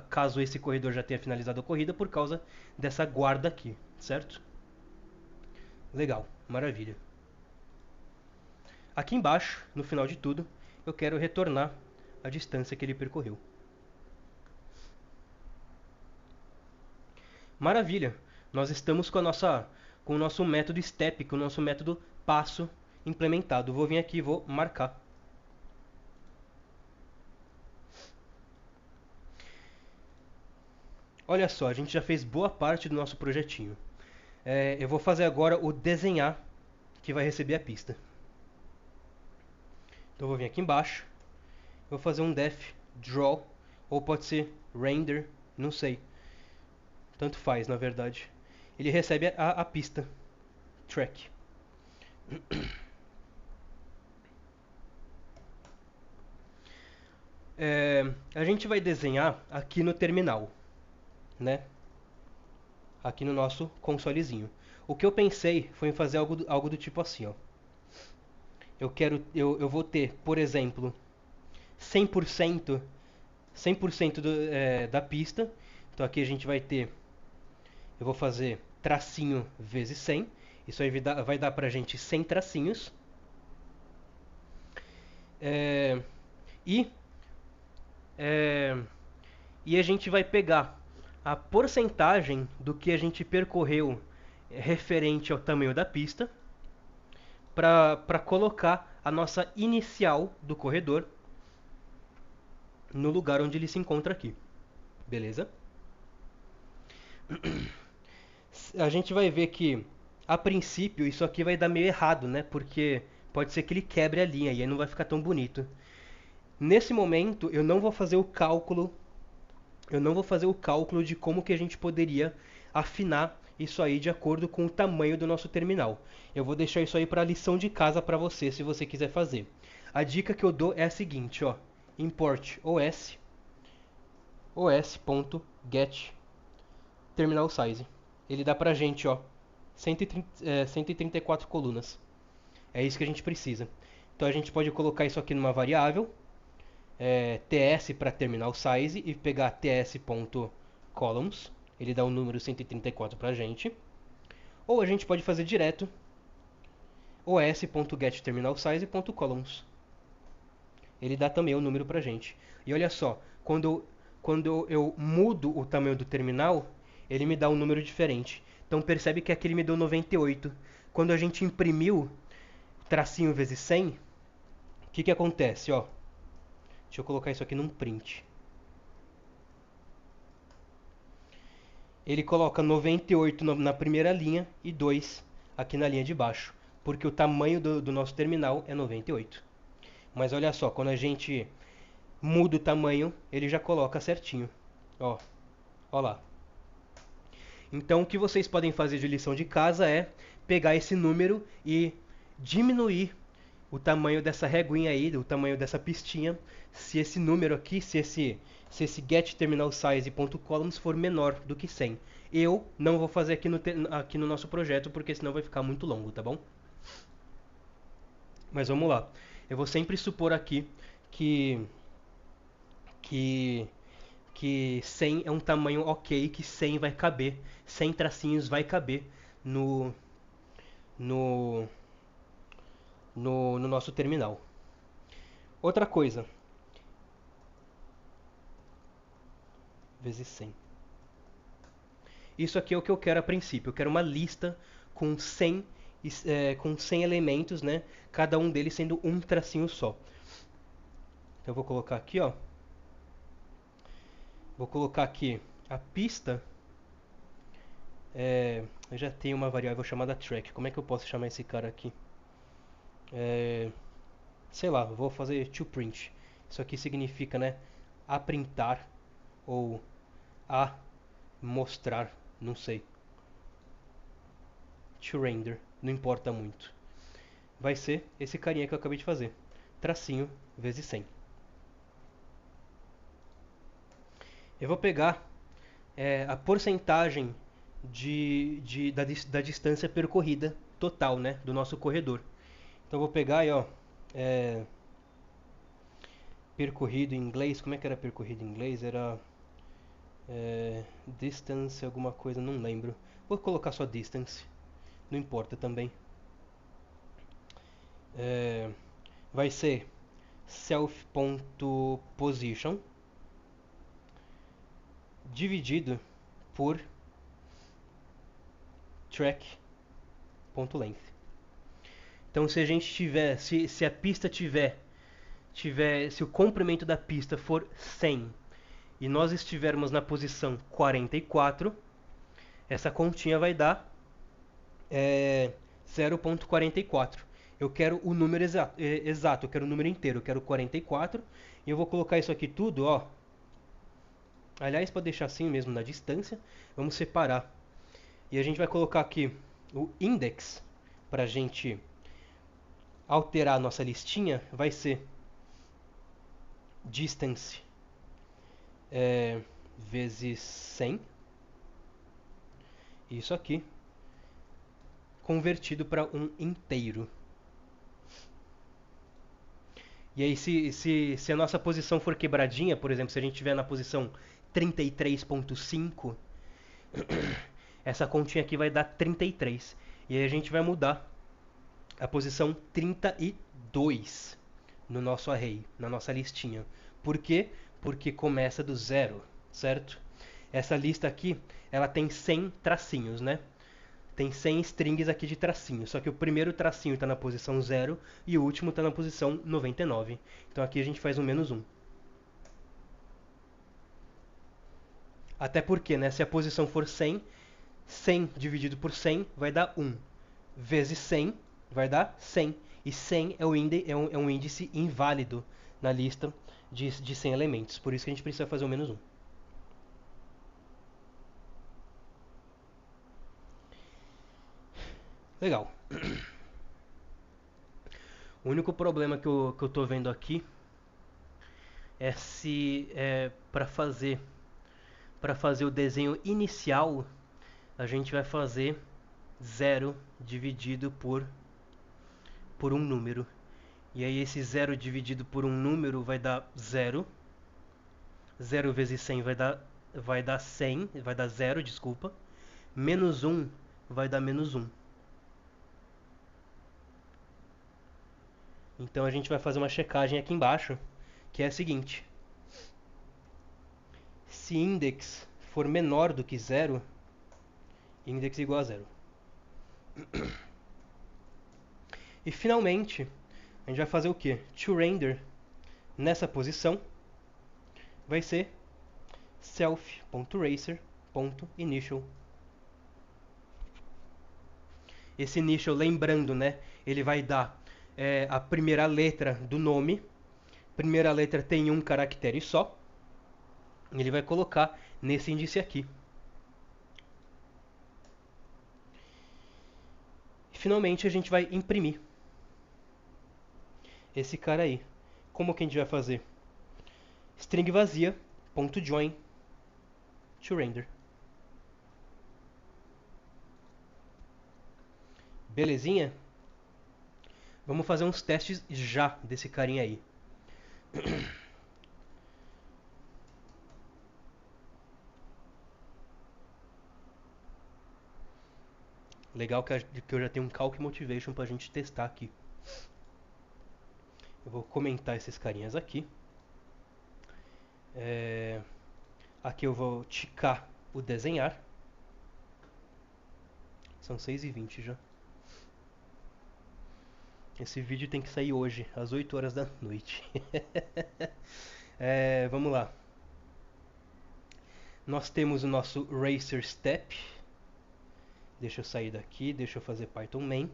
caso esse corredor já tenha finalizado a corrida por causa dessa guarda aqui, certo? Legal, maravilha. Aqui embaixo, no final de tudo, eu quero retornar a distância que ele percorreu. Maravilha! Nós estamos com o nosso método step, com o nosso método passo implementado. Vou vir aqui e vou marcar. Olha só, a gente já fez boa parte do nosso projetinho. Eu vou fazer agora o desenhar que vai receber a pista. Então eu vou vir aqui embaixo, vou fazer um def draw, ou pode ser render, não sei. Tanto faz, na verdade. Ele recebe a pista, track. A gente vai desenhar aqui no terminal, né? Aqui no nosso consolezinho. O que eu pensei foi em fazer algo do tipo assim, ó. Eu vou ter, por exemplo, 100% da pista. Então aqui a gente vai ter, eu vou fazer tracinho vezes 100. Isso aí vai dar pra gente 100 tracinhos. E e a gente vai pegar a porcentagem do que a gente percorreu referente ao tamanho da pista para colocar a nossa inicial do corredor no lugar onde ele se encontra aqui. Beleza? A gente vai ver que, a princípio, isso aqui vai dar meio errado, né? Porque pode ser que ele quebre a linha e aí não vai ficar tão bonito. Nesse momento, eu não vou fazer o cálculo de como que a gente poderia afinar isso aí de acordo com o tamanho do nosso terminal. Eu vou deixar isso aí para a lição de casa para você, se você quiser fazer. A dica que eu dou é a seguinte, ó: import os.get terminal size. Ele dá pra gente, ó, 134 colunas. É isso que a gente precisa. Então a gente pode colocar isso aqui numa variável, ts para terminal size, e pegar ts.columns. Ele dá o número 134 pra gente. Ou a gente pode fazer direto os.getTerminalSize.columns. Ele dá também o número pra gente. E olha só, quando eu mudo o tamanho do terminal, ele me dá um número diferente. Então percebe que aqui ele me deu 98. Quando a gente imprimiu tracinho vezes 100, o que acontece? Ó, deixa eu colocar isso aqui num print. Ele coloca 98 na primeira linha e 2 aqui na linha de baixo, porque o tamanho do nosso terminal é 98. Mas olha só, quando a gente muda o tamanho, ele já coloca certinho. Ó, ó lá. Então o que vocês podem fazer de lição de casa é pegar esse número e diminuir o tamanho dessa reguinha aí, o tamanho dessa pistinha, se esse número aqui, se esse getTerminalSize.columns for menor do que 100. Eu não vou fazer aqui no nosso projeto, porque senão vai ficar muito longo, tá bom? Mas vamos lá. Eu vou sempre supor aqui que 100 é um tamanho ok, que 100 vai caber, 100 tracinhos vai caber no nosso terminal. Outra coisa, vezes 100. Isso aqui é o que eu quero a princípio. Eu quero uma lista com 100 elementos, né? Cada um deles sendo um tracinho só. Então eu vou colocar aqui, ó. Vou colocar aqui a pista. Eu já tenho uma variável chamada track. Como é que eu posso chamar esse cara aqui? Sei lá, vou fazer toPrint. Isso aqui significa, né, a printar ou a mostrar, não sei. ToRender, não importa muito. Vai ser esse carinha que eu acabei de fazer. Tracinho vezes 100. Eu vou pegar a porcentagem da distância percorrida total, né, do nosso corredor. Então eu vou pegar aí, ó, percorrido em inglês. Como é que era percorrido em inglês? Era distance alguma coisa, não lembro. Vou colocar só distance, não importa também. É, vai ser self.position dividido por track.length. Então, se a gente tiver, se a pista tiver, se o comprimento da pista for 100 e nós estivermos na posição 44, essa continha vai dar 0.44. Eu quero o número exato, eu quero o número inteiro, eu quero 44. E eu vou colocar isso aqui tudo, ó. Aliás, pode deixar assim mesmo na distância. Vamos separar. E a gente vai colocar aqui o index para a gente alterar a nossa listinha. Vai ser distance vezes 100. Isso aqui convertido para um inteiro. E aí, se a nossa posição for quebradinha, por exemplo, se a gente estiver na posição 33.5, essa continha aqui vai dar 33. E aí a gente vai mudar a posição 32 no nosso array, na nossa listinha. Por quê? Porque começa do zero, certo? Essa lista aqui, ela tem 100 tracinhos, né? Tem 100 strings aqui de tracinho, só que o primeiro tracinho está na posição 0 e o último está na posição 99. Então aqui a gente faz um menos 1. Até porque, né, se a posição for 100, 100 dividido por 100 vai dar 1. Vezes 100 vai dar 100. E 100 é um índice inválido na lista de 100 elementos. Por isso que a gente precisa fazer o menos 1. Legal. O único problema que eu estou vendo aqui é se para fazer o desenho inicial a gente vai fazer 0 dividido por um número. E aí esse 0 dividido por um número vai dar 0. 0 vezes 100 vai dar 100, vai dar 0, desculpa. Menos 1 vai dar menos 1. Então a gente vai fazer uma checagem aqui embaixo, que é a seguinte. Se index for menor do que 0, index igual a 0. E finalmente, a gente vai fazer o quê? ToRender nessa posição vai ser self.racer.initial. Esse initial, lembrando, né, ele vai dar a primeira letra do nome. Primeira letra tem um caractere só. Ele vai colocar nesse índice aqui. E finalmente a gente vai imprimir esse cara aí. Como que a gente vai fazer? String vazia, .join to render. Belezinha? Vamos fazer uns testes já desse carinha aí. Legal que eu já tenho um Calc Motivation pra gente testar aqui. Eu vou comentar esses carinhas aqui. Aqui eu vou ticar o desenhar. São 6h20 já. Esse vídeo tem que sair hoje, às 8 horas da noite. Vamos lá. Nós temos o nosso Racer Step. Deixa eu sair daqui, deixa eu fazer Python main.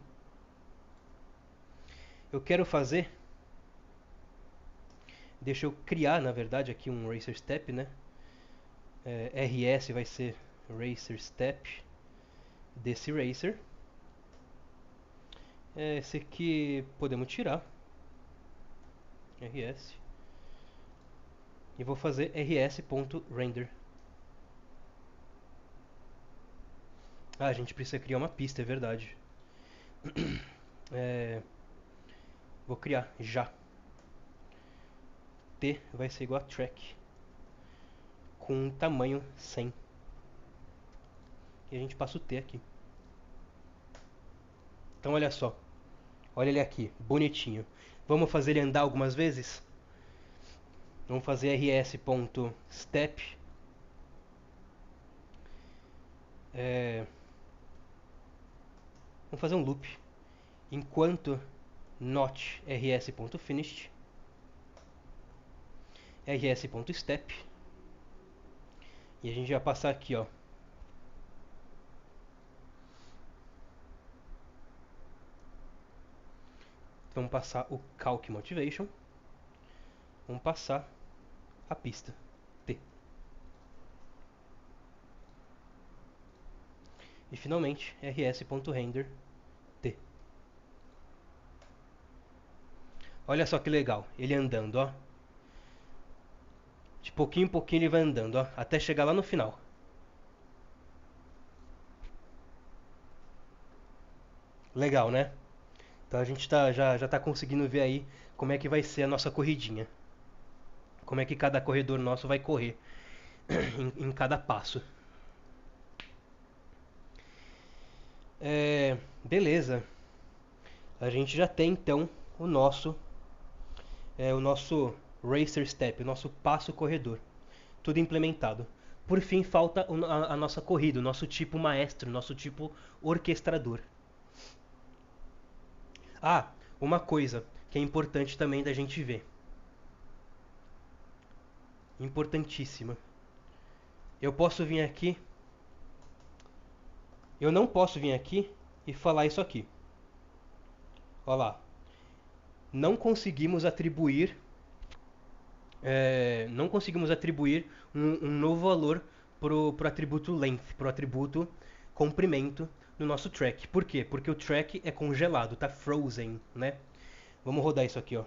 Eu quero fazer... Deixa eu criar, na verdade, aqui um Racer Step, né? RS vai ser Racer Step desse Racer. Esse aqui podemos tirar. RS. E vou fazer rs.render. A gente precisa criar uma pista, é verdade. Vou criar já. T vai ser igual a track com um tamanho 100. E a gente passa o T aqui. Então olha só. Olha ele aqui, bonitinho. Vamos fazer ele andar algumas vezes? Vamos fazer rs.step. Vamos fazer um loop. Enquanto not rs.finished, rs.step. E a gente vai passar aqui, ó. Vamos passar o calc motivation. Vamos passar a pista T. E finalmente rs.render T. Olha só que legal, ele andando, ó. De pouquinho em pouquinho ele vai andando, ó, até chegar lá no final. Legal, né? Então a gente já tá conseguindo ver aí como é que vai ser a nossa corridinha. Como é que cada corredor nosso vai correr em cada passo. Beleza. A gente já tem então o nosso racer step, o nosso passo corredor. Tudo implementado. Por fim, falta a nossa corrida, o nosso tipo maestro, o nosso tipo orquestrador. Ah, uma coisa que é importante também da gente ver. Importantíssima. Eu posso vir aqui. Eu não posso vir aqui e falar isso aqui. Olha lá. Não conseguimos atribuir. Não conseguimos atribuir um novo valor pro atributo length, pro atributo comprimento no nosso track. Por quê? Porque o track é congelado, tá frozen, né? Vamos rodar isso aqui, ó.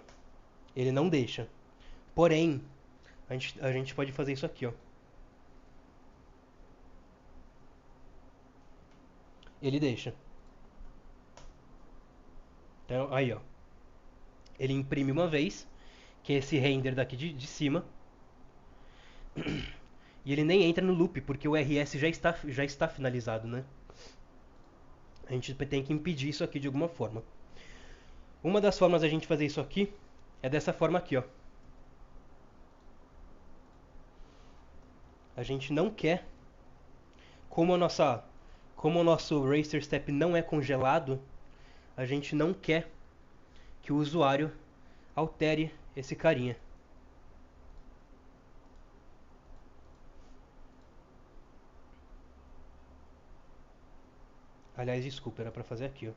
Ele não deixa. Porém, a gente pode fazer isso aqui, ó. Ele deixa. Então, aí, ó. Ele imprime uma vez, que é esse render daqui de cima. E ele nem entra no loop, porque o RS já está finalizado, né? A gente tem que impedir isso aqui de alguma forma. Uma das formas da gente fazer isso aqui é dessa forma aqui, ó. A gente não quer, como o nosso racer step não é congelado, a gente não quer que o usuário altere esse carinha. Aliás, desculpa, era pra fazer aqui, ó.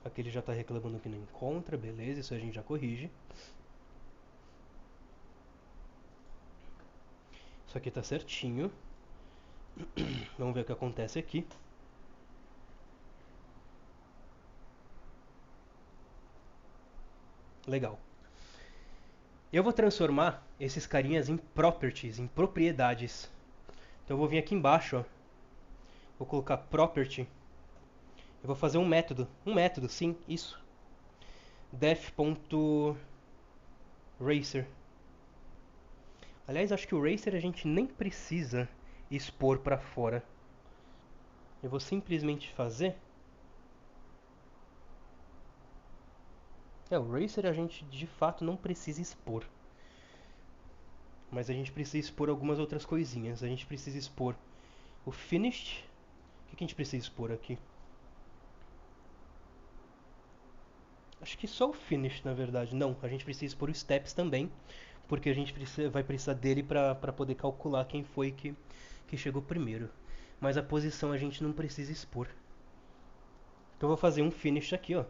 Aqui ele já está reclamando que não encontra, beleza, isso a gente já corrige. Isso aqui está certinho. Vamos ver o que acontece aqui. Legal. Eu vou transformar esses carinhas em properties, em propriedades. Então eu vou vir aqui embaixo, ó. Vou colocar property. Eu vou fazer um método, sim, isso. Def.racer. Aliás, acho que o racer a gente nem precisa expor para fora. Eu vou simplesmente fazer. O racer a gente de fato não precisa expor. Mas a gente precisa expor algumas outras coisinhas. A gente precisa expor o finished. O que a gente precisa expor aqui? Acho que só o finished, na verdade. Não, a gente precisa expor os steps também. Porque a gente vai precisar dele para poder calcular quem foi que chegou primeiro. Mas a posição a gente não precisa expor. Então eu vou fazer um finish aqui, ó.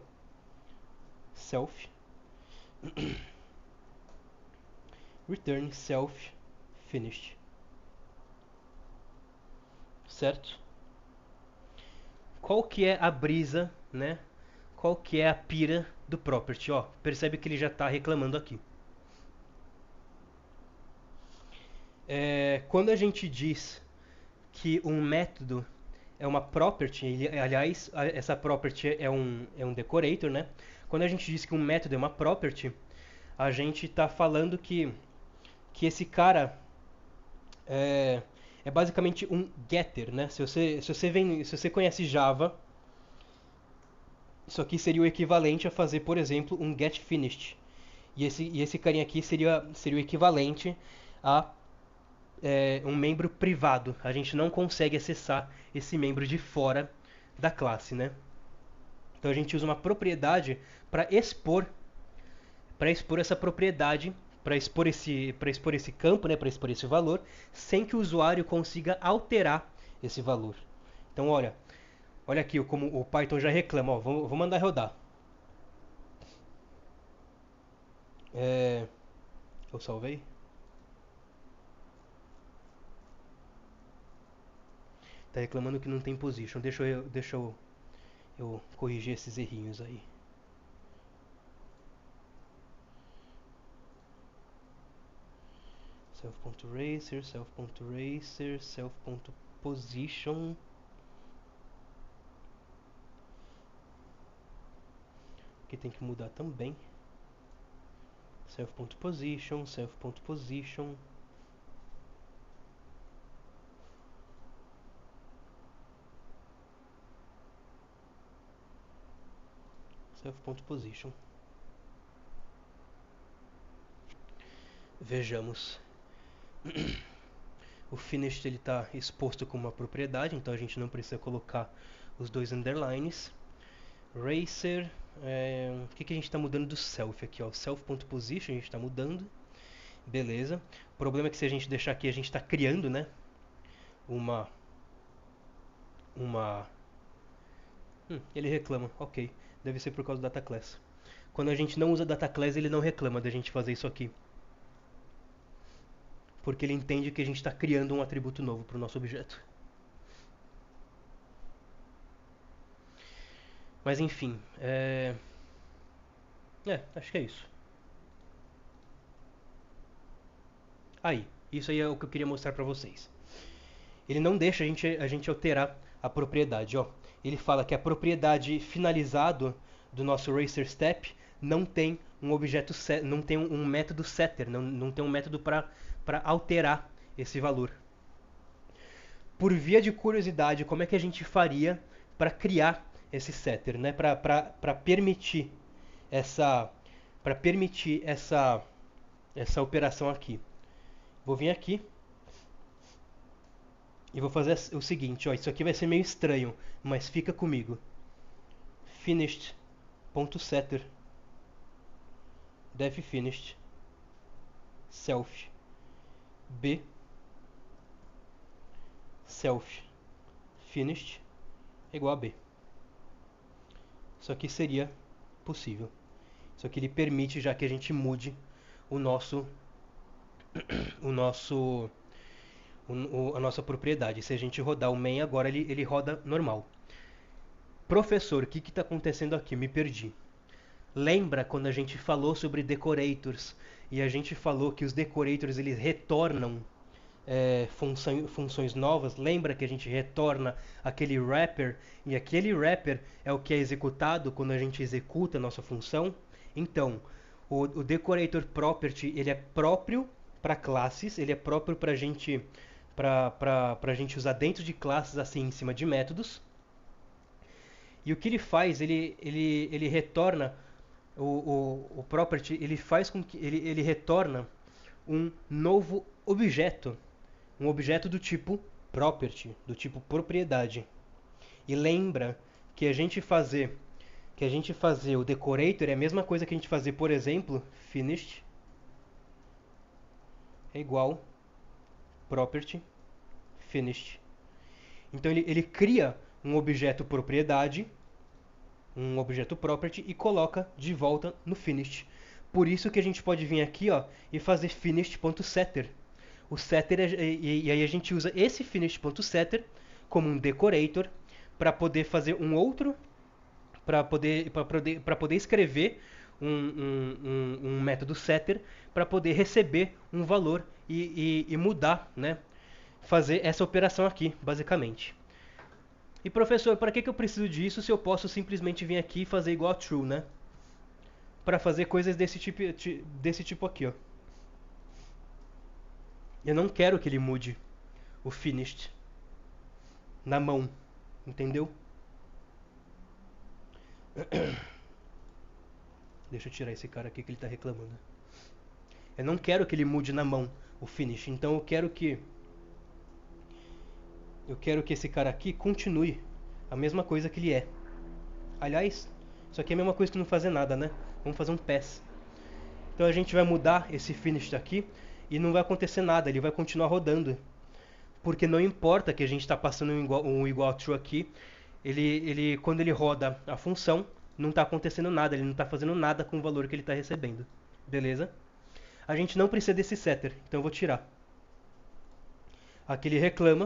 Self. Return self finished. Certo? Qual que é a brisa, né? Qual que é a pira do property? Ó, percebe que ele já está reclamando aqui. Quando a gente diz que um método é uma property, aliás, essa property é um decorator, né? Quando a gente diz que um método é uma property, a gente está falando que esse cara é, é basicamente um getter, né? Se você conhece Java, isso aqui seria o equivalente a fazer, por exemplo, um get finished. E esse carinha aqui seria o equivalente a um membro privado. A gente não consegue acessar esse membro de fora da classe, né? Então a gente usa uma propriedade para expor essa propriedade, para expor esse campo, né, para expor esse valor, sem que o usuário consiga alterar esse valor. Então olha aqui como o Python já reclama, ó, vou mandar rodar. Eu salvei? Tá reclamando que não tem position. Deixa eu corrigir esses errinhos aí. Self.racer, self.racer, self.position. Que tem que mudar também. Self.position, self.position. Self.position. Vejamos. O finished ele está exposto como uma propriedade, então a gente não precisa colocar os dois underlines. Racer, o que a gente está mudando do self aqui? Ó? Self.position a gente está mudando. Beleza. O problema é que se a gente deixar aqui, a gente está criando, né? Uma... ele reclama, ok. Deve ser por causa do data class. Quando a gente não usa data class, ele não reclama da gente fazer isso aqui. Porque ele entende que a gente está criando um atributo novo para o nosso objeto. Mas enfim, acho que é isso. Isso aí é o que eu queria mostrar para vocês. Ele não deixa a gente alterar a propriedade, ó. Ele fala que a propriedade finalizado do nosso racer step não tem um objeto não tem um método setter, não tem um método para alterar esse valor. Por via de curiosidade, como é que a gente faria para criar esse setter, né? Para permitir essa essa operação aqui. Vou vir aqui e vou fazer o seguinte, ó, isso aqui vai ser meio estranho, mas fica comigo. Finished.setter def finished self b self finished é igual a b. Isso aqui seria possível. Isso aqui ele permite já que a gente mude a nossa propriedade. Se a gente rodar o main agora, ele roda normal. Professor, o que está acontecendo aqui? Me perdi. Lembra quando a gente falou sobre decorators e a gente falou que os decorators eles retornam funções novas? Lembra que a gente retorna aquele wrapper e aquele wrapper é o que é executado quando a gente executa a nossa função? Então, o decorator property ele é próprio para classes, ele é próprio para a gente usar dentro de classes assim em cima de métodos. E o que ele faz, ele retorna o property, ele faz com que ele retorna um novo objeto, um objeto do tipo property, do tipo propriedade. E lembra que a gente fazer o decorator é a mesma coisa que a gente fazer, por exemplo, finished é igual property finished. Então ele cria um objeto propriedade, um objeto property e coloca de volta no finished. Por isso que a gente pode vir aqui, ó, e fazer finished.setter. O setter e aí a gente usa esse finished.setter como um decorator para poder fazer um outro, para poder escrever um método setter para poder receber um valor e mudar, né? fazer essa operação aqui, basicamente. E professor, para que eu preciso disso se eu posso simplesmente vir aqui e fazer igual a true, né? Para fazer coisas desse tipo aqui, ó. Eu não quero que ele mude o finished na mão, entendeu? Deixa eu tirar esse cara aqui que ele tá reclamando. Eu não quero que ele mude na mão o finish, então eu quero que esse cara aqui continue a mesma coisa que ele é. Aliás, isso aqui é a mesma coisa que não fazer nada, né? Vamos fazer um pass. Então a gente vai mudar esse finish aqui e não vai acontecer nada, ele vai continuar rodando. Porque não importa que a gente está passando um igual true aqui, quando ele roda a função, não está acontecendo nada, ele não está fazendo nada com o valor que ele está recebendo. Beleza? A gente não precisa desse setter, então eu vou tirar. Aqui ele reclama,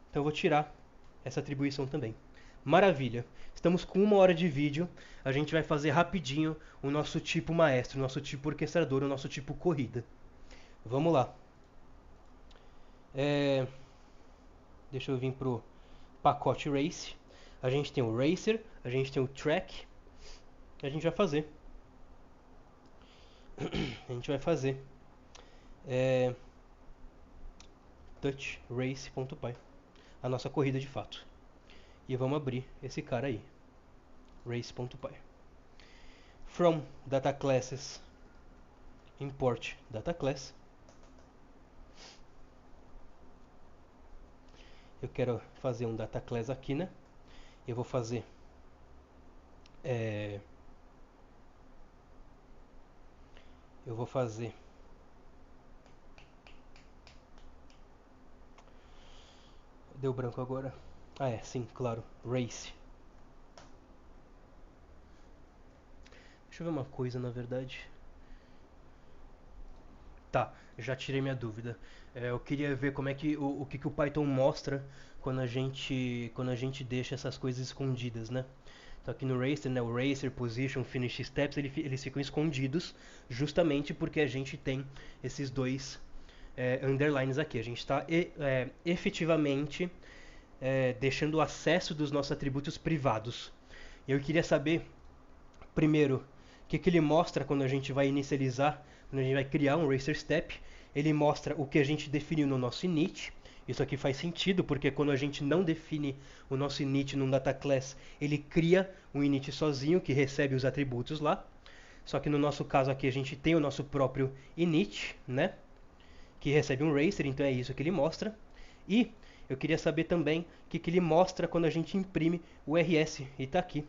então eu vou tirar essa atribuição também. Maravilha! Estamos com 1 hora de vídeo, a gente vai fazer rapidinho o nosso tipo maestro, o nosso tipo orquestrador, o nosso tipo corrida. Vamos lá. Deixa eu vir pro pacote Race. A gente tem o Racer, a gente tem o Track. A gente vai fazer. A gente vai fazer touch race.py, a nossa corrida de fato. E vamos abrir esse cara aí, race.py. From data classes, import data class. Eu quero fazer um data class aqui, né? Eu vou fazer deu branco agora. Sim, claro, race. Deixa eu ver uma coisa, na verdade. Tá, já tirei minha dúvida. Eu queria ver como é que o que o Python mostra quando a gente deixa essas coisas escondidas, né? Então aqui no Racer, né, o Racer, Position, Finish Steps, eles ficam escondidos justamente porque a gente tem esses dois underlines aqui. A gente está efetivamente deixando o acesso dos nossos atributos privados. Eu queria saber, primeiro, o que ele mostra quando a gente vai inicializar, quando a gente vai criar um Racer Step. Ele mostra o que a gente definiu no nosso init. Isso aqui faz sentido, porque quando a gente não define o nosso init num data class, ele cria um init sozinho que recebe os atributos lá. Só que no nosso caso aqui a gente tem o nosso próprio init, né? Que recebe um racer, então é isso que ele mostra. E eu queria saber também o que ele mostra quando a gente imprime o RS, e está aqui.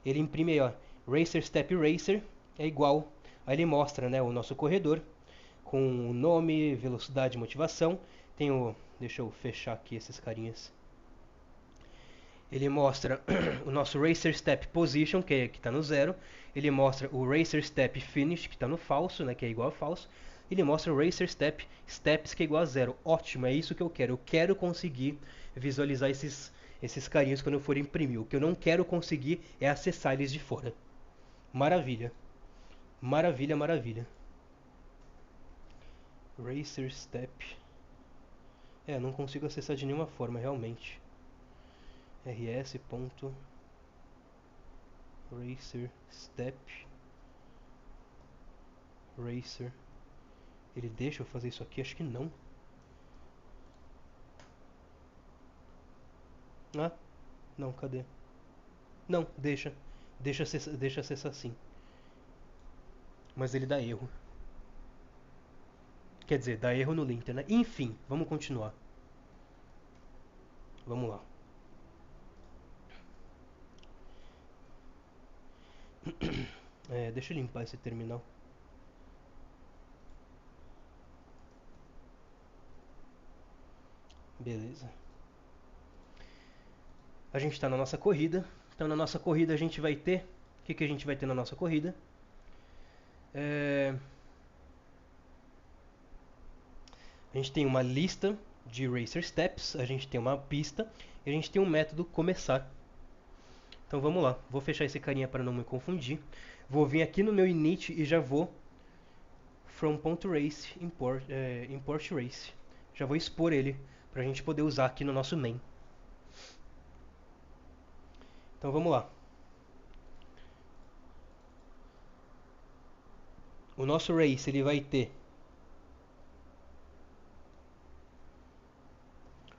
Ele imprime aí, ó, Racer Step Racer é igual. Aí ele mostra, né, o nosso corredor com o nome, velocidade e motivação. Tem o... Deixa eu fechar aqui esses carinhas. Ele mostra o nosso Racer Step Position, que está no 0. Ele mostra o Racer Step Finish, que está no falso, né, que é igual a falso. Ele mostra o Racer Step Steps, que é igual a 0. Ótimo, é isso que eu quero. Eu quero conseguir visualizar esses carinhos quando eu for imprimir. O que eu não quero conseguir é acessar eles de fora. Maravilha. Maravilha, maravilha. Racer Step. Não consigo acessar de nenhuma forma, realmente. rs.racer step racer. Ele deixa eu fazer isso aqui? Acho que não. Não, cadê? Não, deixa acessar sim. Mas ele dá erro. Quer dizer, dá erro no linter, né? Enfim, vamos continuar. Vamos lá. Deixa eu limpar esse terminal. Beleza. A gente está na nossa corrida. Então, na nossa corrida a gente vai ter... O que a gente vai ter na nossa corrida? A gente tem uma lista de Racer Steps, a gente tem uma pista e a gente tem um método começar. Então vamos lá, vou fechar esse carinha para não me confundir. Vou vir aqui no meu init e já vou from.race import race. Já vou expor ele para a gente poder usar aqui no nosso main. Então vamos lá. O nosso race ele vai ter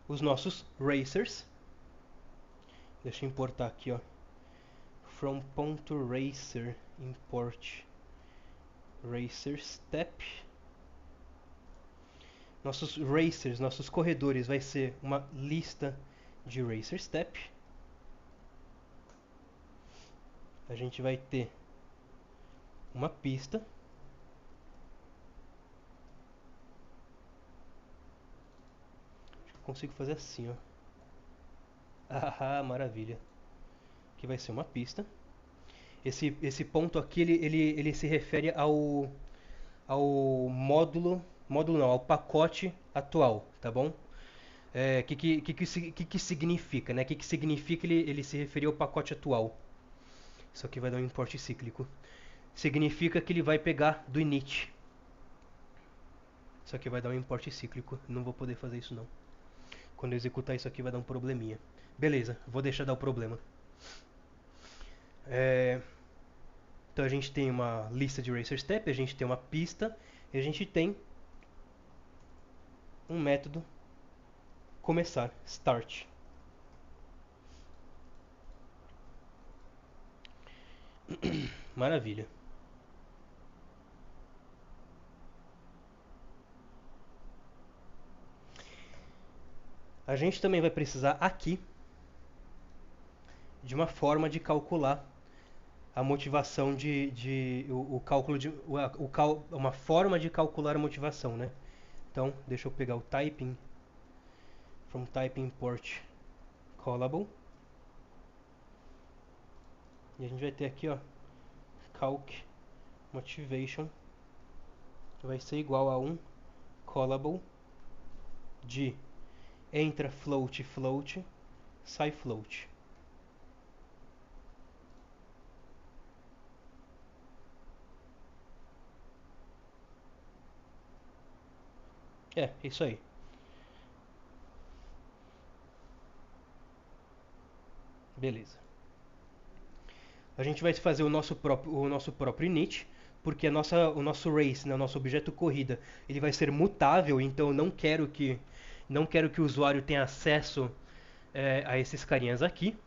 os nossos racers. Deixa eu importar aqui, ó. From.racer import racer step. Nossos racers, nossos corredores vai ser uma lista de racer step. A gente vai ter uma pista. Acho que eu consigo fazer assim, ó. Ah, maravilha. Aqui vai ser uma pista. Esse ponto aqui, ele se refere ao módulo não, ao pacote atual, tá bom? Que significa, né? Que significa ele se referir ao pacote atual? Isso aqui vai dar um import cíclico. Significa que ele vai pegar do init. Isso aqui vai dar um import cíclico. Não vou poder fazer isso não. Quando eu executar isso aqui vai dar um probleminha. Beleza, vou deixar dar o problema. Então a gente tem uma lista de racer step, a gente tem uma pista e a gente tem um método começar, start. Maravilha. A gente também vai precisar aqui de uma forma de calcular a motivação o cálculo de uma forma de calcular a motivação, né? Então, deixa eu pegar o typing from typing import callable. E a gente vai ter aqui, ó, calc motivation vai ser igual a um callable de entra float float, sai float. É isso aí. Beleza. A gente vai fazer o nosso próprio init, porque o nosso race, né, o nosso objeto corrida, ele vai ser mutável, então eu não quero que o usuário tenha acesso a esses carinhas aqui.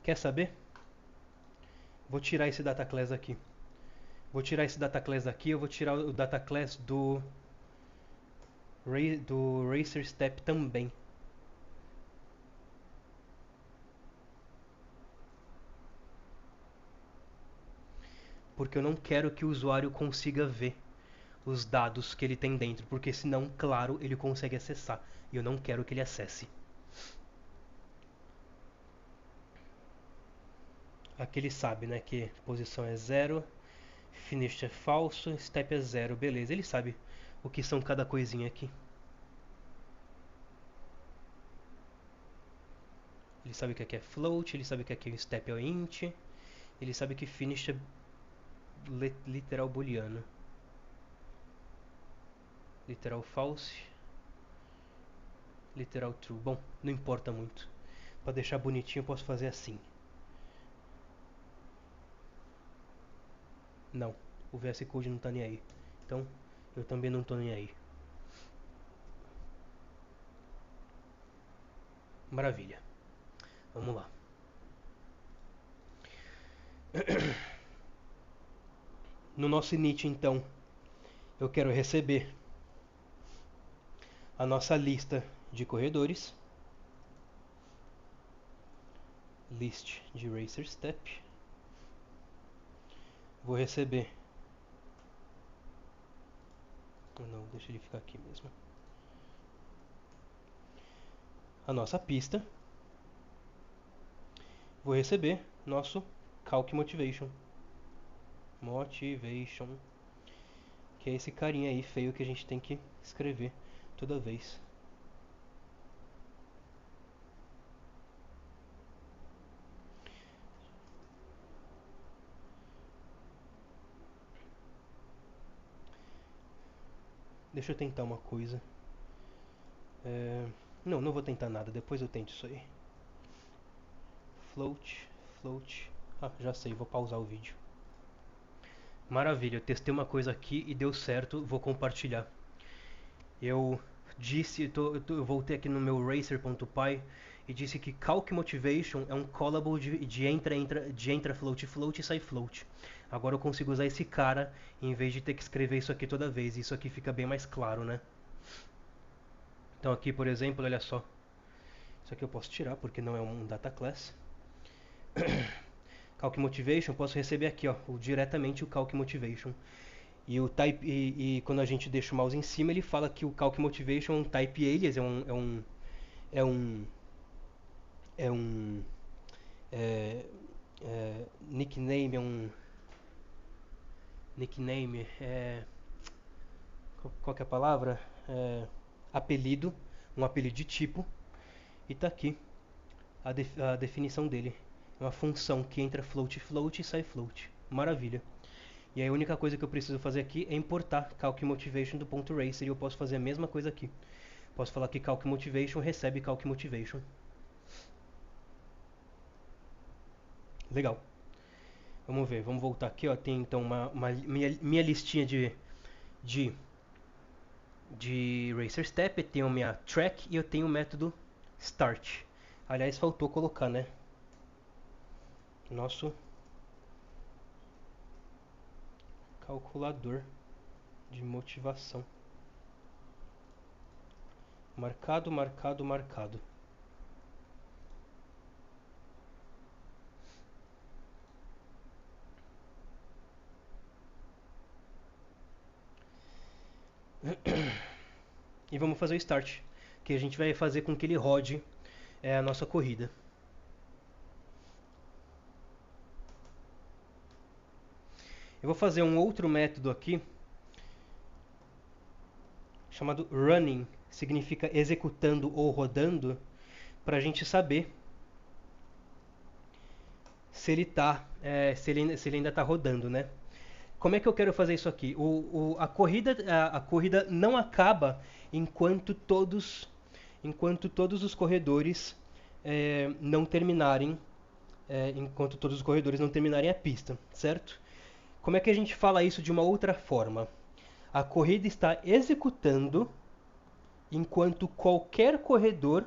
Quer saber? Vou tirar esse data class aqui. Vou tirar esse data class aqui, eu vou tirar o data class do racer step também. Porque eu não quero que o usuário consiga ver os dados que ele tem dentro, porque senão, claro, ele consegue acessar. E eu não quero que ele acesse. Aqui ele sabe, né, que posição é 0, finished é falso, step é 0, beleza. Ele sabe o que são cada coisinha aqui. Ele sabe que aqui é float, ele sabe que aqui o step é int, ele sabe que finish é literal booleano. Literal false, literal true. Bom, não importa muito. Para deixar bonitinho eu posso fazer assim. Não, o VS Code não tá nem aí. Então, eu também não tô nem aí. Maravilha. Vamos lá. No nosso init, então, eu quero receber a nossa lista de corredores. List de racer step. Vou receber. Não, deixa ele ficar aqui mesmo. A nossa pista. Vou receber nosso calc motivation. Motivation. Que é esse carinha aí feio que a gente tem que escrever toda vez. Deixa eu tentar uma coisa. Não, não vou tentar nada, depois eu tento isso aí. Float, float. Ah, já sei, vou pausar o vídeo. Maravilha, eu testei uma coisa aqui e deu certo, vou compartilhar. Eu disse, eu voltei aqui no meu racer.py e disse que Calc Motivation é um callable de entra float float e sai float. Agora eu consigo usar esse cara em vez de ter que escrever isso aqui toda vez. Isso aqui fica bem mais claro, né? Então aqui, por exemplo, olha só. Isso aqui eu posso tirar porque não é um data class. Calc Motivation, posso receber aqui, ó, diretamente o Calc Motivation. E o type e quando a gente deixa o mouse em cima, ele fala que o Calc Motivation é um type alias, é um é um é, nickname, qual que é a palavra? Apelido, um apelido de tipo, e tá aqui a definição dele. É uma função que entra float float e sai float. Maravilha. E aí a única coisa que eu preciso fazer aqui é importar Calc Motivation do ponto .racer e eu posso fazer a mesma coisa aqui. Posso falar que Calc Motivation recebe Calc Motivation. Legal. Vamos ver, vamos voltar aqui, ó. Tem então minha listinha de, de Racer Step, eu tenho minha track e eu tenho o método start. Aliás, faltou colocar, né? Nosso calculador de motivação. Marcado, marcado, marcado. E vamos fazer o start, que a gente vai fazer com que ele rode a nossa corrida. Eu vou fazer um outro método aqui chamado running, significa executando ou rodando, para a gente saber se ele se ele ainda está rodando, né? Como é que eu quero fazer isso aqui? A corrida não acaba enquanto todos os corredores não terminarem, enquanto todos os corredores não terminarem a pista, certo? Como é que a gente fala isso de uma outra forma? A corrida está executando enquanto qualquer corredor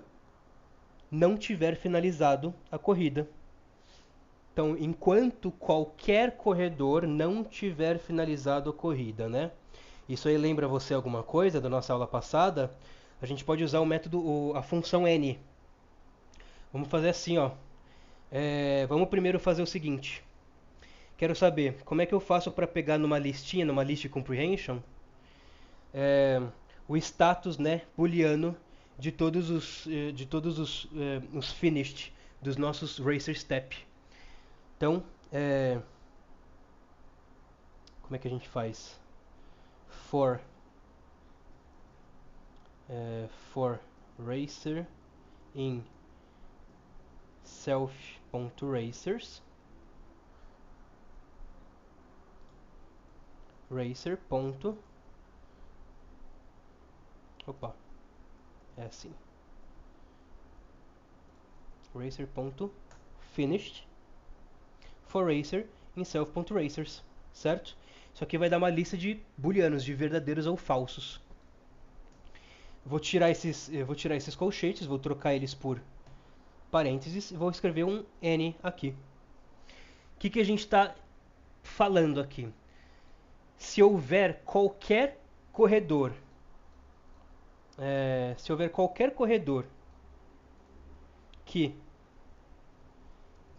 não tiver finalizado a corrida. Então, enquanto qualquer corredor não tiver finalizado a corrida, né? Isso aí lembra você alguma coisa da nossa aula passada? A gente pode usar o método, a função n. Vamos fazer assim, ó. Vamos primeiro fazer o seguinte. Quero saber como é que eu faço para pegar numa listinha, numa list comprehension, o status, né, booleano de todos os finished dos nossos racer step. Então, como é que a gente faz? For racer in self.racers racer. Opa, é assim. Racer.finished for racer in self.racers, certo? Isso aqui vai dar uma lista de booleanos, de verdadeiros ou falsos. Vou tirar esses colchetes, vou trocar eles por parênteses e vou escrever um N aqui. O que a gente está falando aqui? Se houver qualquer corredor, que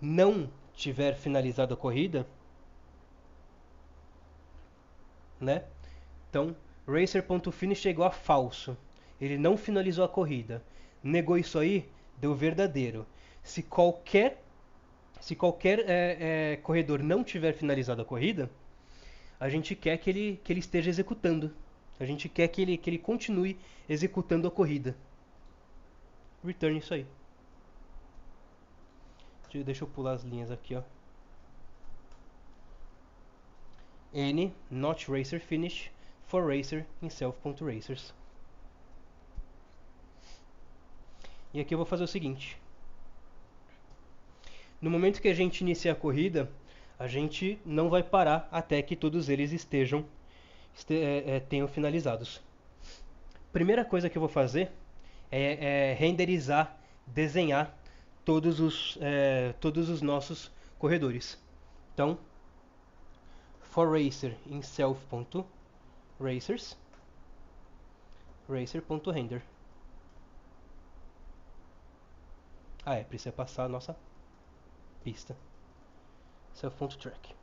não tiver finalizado a corrida, né? Então, racer.finish é igual a falso. Ele não finalizou a corrida. Negou isso aí, deu verdadeiro. Se qualquer corredor não tiver finalizado a corrida, a gente quer que ele esteja executando. A gente quer que ele continue executando a corrida. Return isso aí. Deixa eu pular as linhas aqui, ó. N not racer finish for racer in self.racers. E aqui eu vou fazer o seguinte. No momento que a gente iniciar a corrida, a gente não vai parar até que todos eles tenham finalizados. Primeira coisa que eu vou fazer é renderizar, desenhar todos os nossos corredores. Então, for racer in self.racers, racer.render. Precisa passar a nossa pista. Self.track.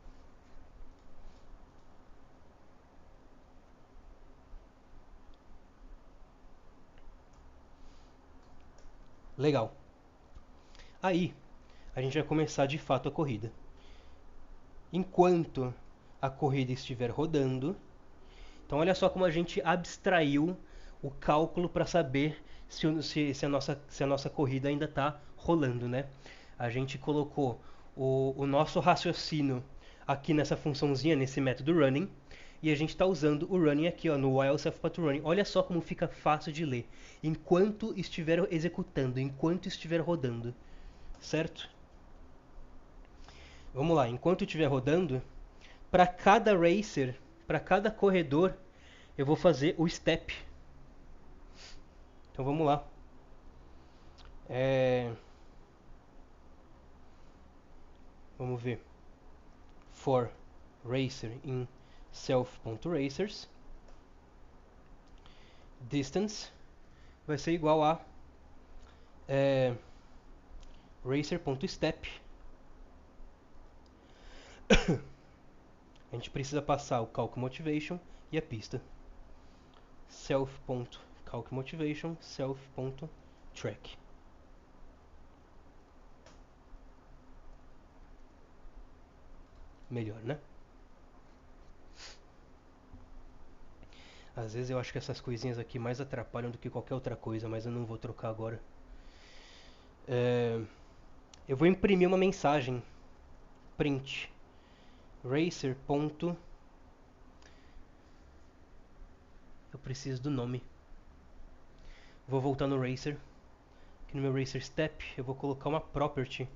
Legal. Aí, a gente vai começar de fato a corrida. Enquanto a corrida estiver rodando, então olha só como a gente abstraiu o cálculo para saber se a nossa corrida ainda está rolando, né? A gente colocou o nosso raciocínio aqui nessa funçãozinha, nesse método running, e a gente está usando o running aqui, ó, no while self.running. Olha só como fica fácil de ler. Enquanto estiver executando, enquanto estiver rodando, certo? Vamos lá, enquanto estiver rodando, para cada racer, para cada corredor, eu vou fazer o step. Então vamos lá. Vamos ver. For racer in self.racers, distance vai ser igual a racer.step. A gente precisa passar o calc motivation e a pista. Self.calcMotivation, self.track. Melhor, né? Às vezes eu acho que essas coisinhas aqui mais atrapalham do que qualquer outra coisa, mas eu não vou trocar agora. Eu vou imprimir uma mensagem. Print. Racer. Eu preciso do nome. Vou voltar no Racer. Aqui no meu Racer Step eu vou colocar uma property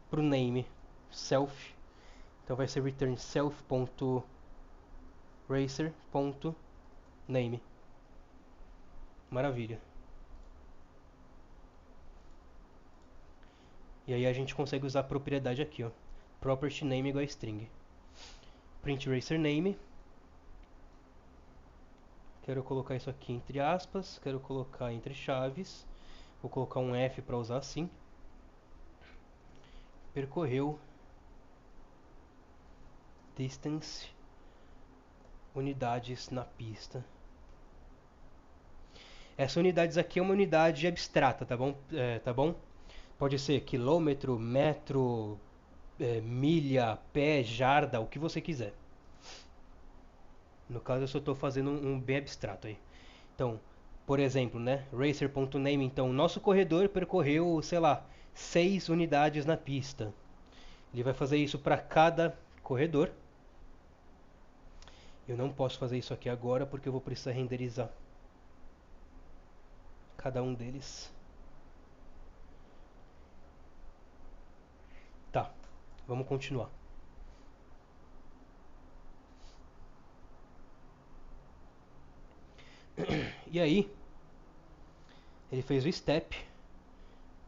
pro name. Self. Então vai ser return self.racer.name. Maravilha. E aí a gente consegue usar a propriedade aqui, ó. Property name igual a string. Print racer name. Quero colocar isso aqui entre aspas, quero colocar entre chaves. Vou colocar um F para usar assim. Percorreu distance unidades na pista. Essa unidades aqui é uma unidade abstrata, tá bom? Tá bom? Pode ser quilômetro, metro, milha, pé, jarda, o que você quiser. No caso eu só estou fazendo um bem abstrato aí. Então, por exemplo, né? Racer.name, então nosso corredor percorreu, sei lá, 6 unidades na pista. Ele vai fazer isso para cada corredor. Eu não posso fazer isso aqui agora porque eu vou precisar renderizar cada um deles. Tá, vamos continuar. E aí, ele fez o step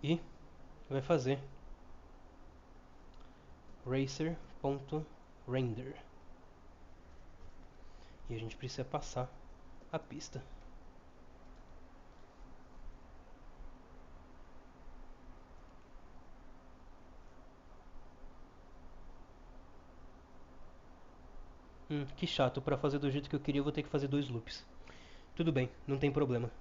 e vai fazer racer.render. E a gente precisa passar a pista. Que chato, para fazer do jeito que eu queria eu vou ter que fazer 2 loops. Tudo bem, não tem problema.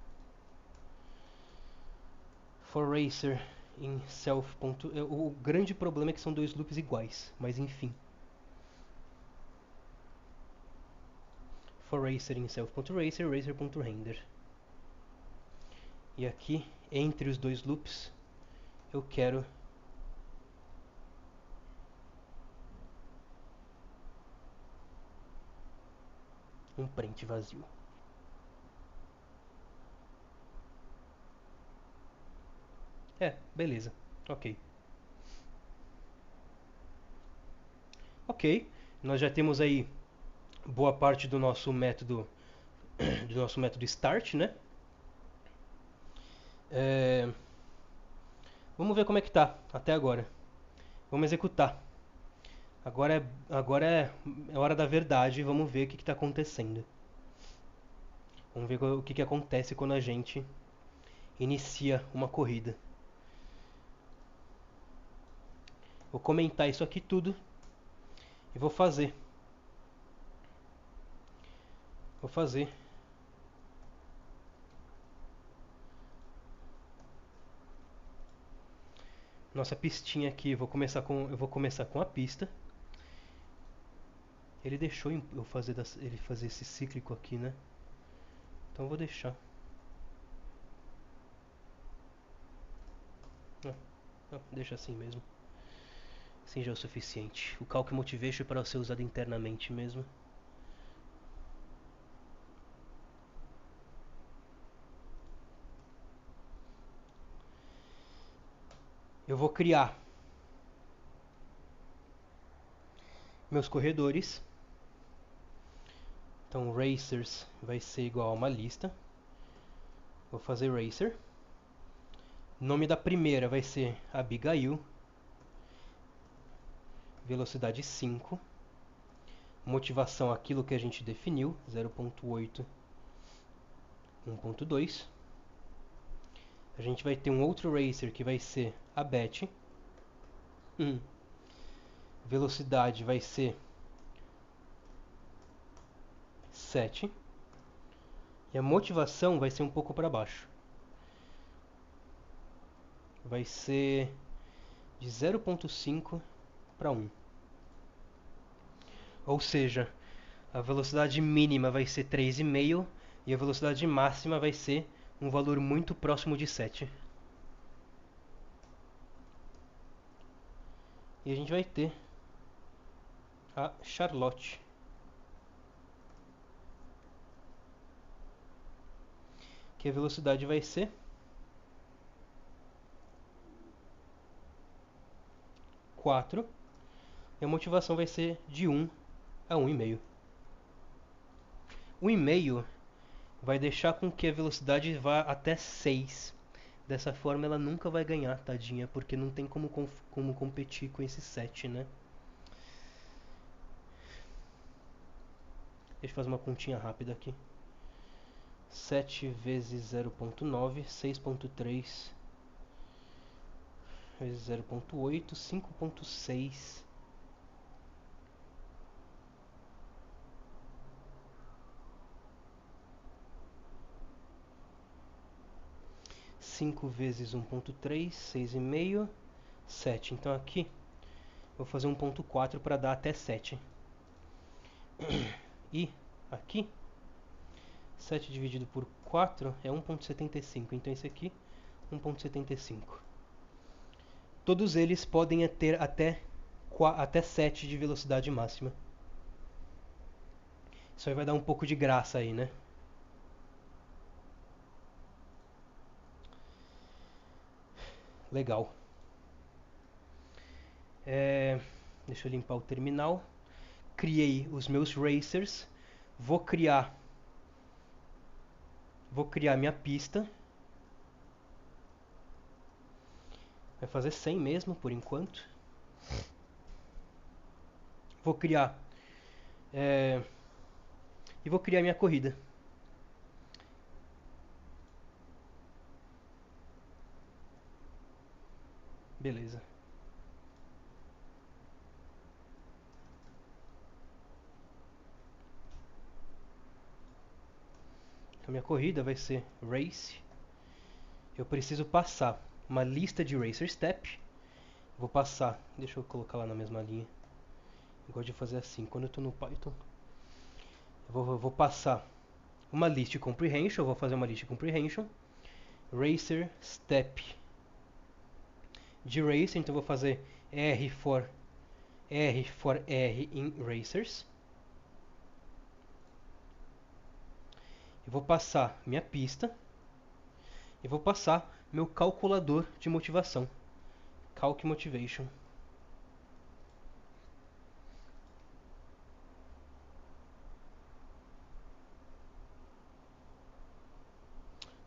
For racer in self. O grande problema é que são 2 loops iguais, mas enfim. For racer in self.racer, racer.render. E aqui, entre os 2 loops, eu quero um print vazio. Beleza. Ok. Ok. Nós já temos aí boa parte do nosso método start, né? É, Vamos ver como é que tá até agora. Vamos executar. Agora é hora da verdade. Vamos ver o que está acontecendo. Vamos ver o que acontece quando a gente inicia uma corrida. Vou comentar isso aqui tudo e vou fazer. Vou fazer. Nossa pistinha aqui. Eu vou começar com a pista. Ele deixou eu fazer ele fazer esse cíclico aqui, né? Então eu vou deixar. Deixa assim mesmo. Assim já é o suficiente. O Calc Motivation é para ser usado internamente mesmo. Eu vou criar meus corredores. Então racers vai ser igual a uma lista. Vou fazer racer. O nome da primeira vai ser Abigail. Velocidade 5. Motivação aquilo que a gente definiu, 0.8, 1.2. A gente vai ter um outro racer que vai ser a Beth. Velocidade vai ser 7. E a motivação vai ser um pouco para baixo. Vai ser de 0.5 para 1. Ou seja, a velocidade mínima vai ser 3,5 e a velocidade máxima vai ser um valor muito próximo de 7. E a gente vai ter a Charlotte. Que a velocidade vai ser 4 e a motivação vai ser de 1 a 1,5. O 1,5 vai deixar com que a velocidade vá até 6. Dessa forma ela nunca vai ganhar, tadinha, porque não tem como competir com esse 7, né? Deixa eu fazer uma continha rápida aqui. 7 vezes 0.9, 6.3 vezes 0.8, 5.6. 5 vezes 1.3, 6,5, 7. Então aqui vou fazer 1.4 para dar até 7. E aqui 7 dividido por 4 é 1.75. Então esse aqui 1.75. Todos eles podem ter até 7 de velocidade máxima. Isso aí vai dar um pouco de graça aí, né? Legal. Deixa eu limpar o terminal. Criei os meus racers. Vou criar minha pista. Vai fazer 100 mesmo, por enquanto. Vou criar... E vou criar minha corrida. Beleza. A minha corrida vai ser race. Eu preciso passar uma lista de racer step. Vou passar, deixa eu colocar lá na mesma linha. Eu gosto de fazer assim, quando eu estou no Python. Eu vou passar uma list comprehension, eu vou fazer uma list comprehension. Racer step de racer, então eu vou fazer R for R in racers. Eu vou passar minha pista e vou passar meu calculador de motivação. Calc Motivation.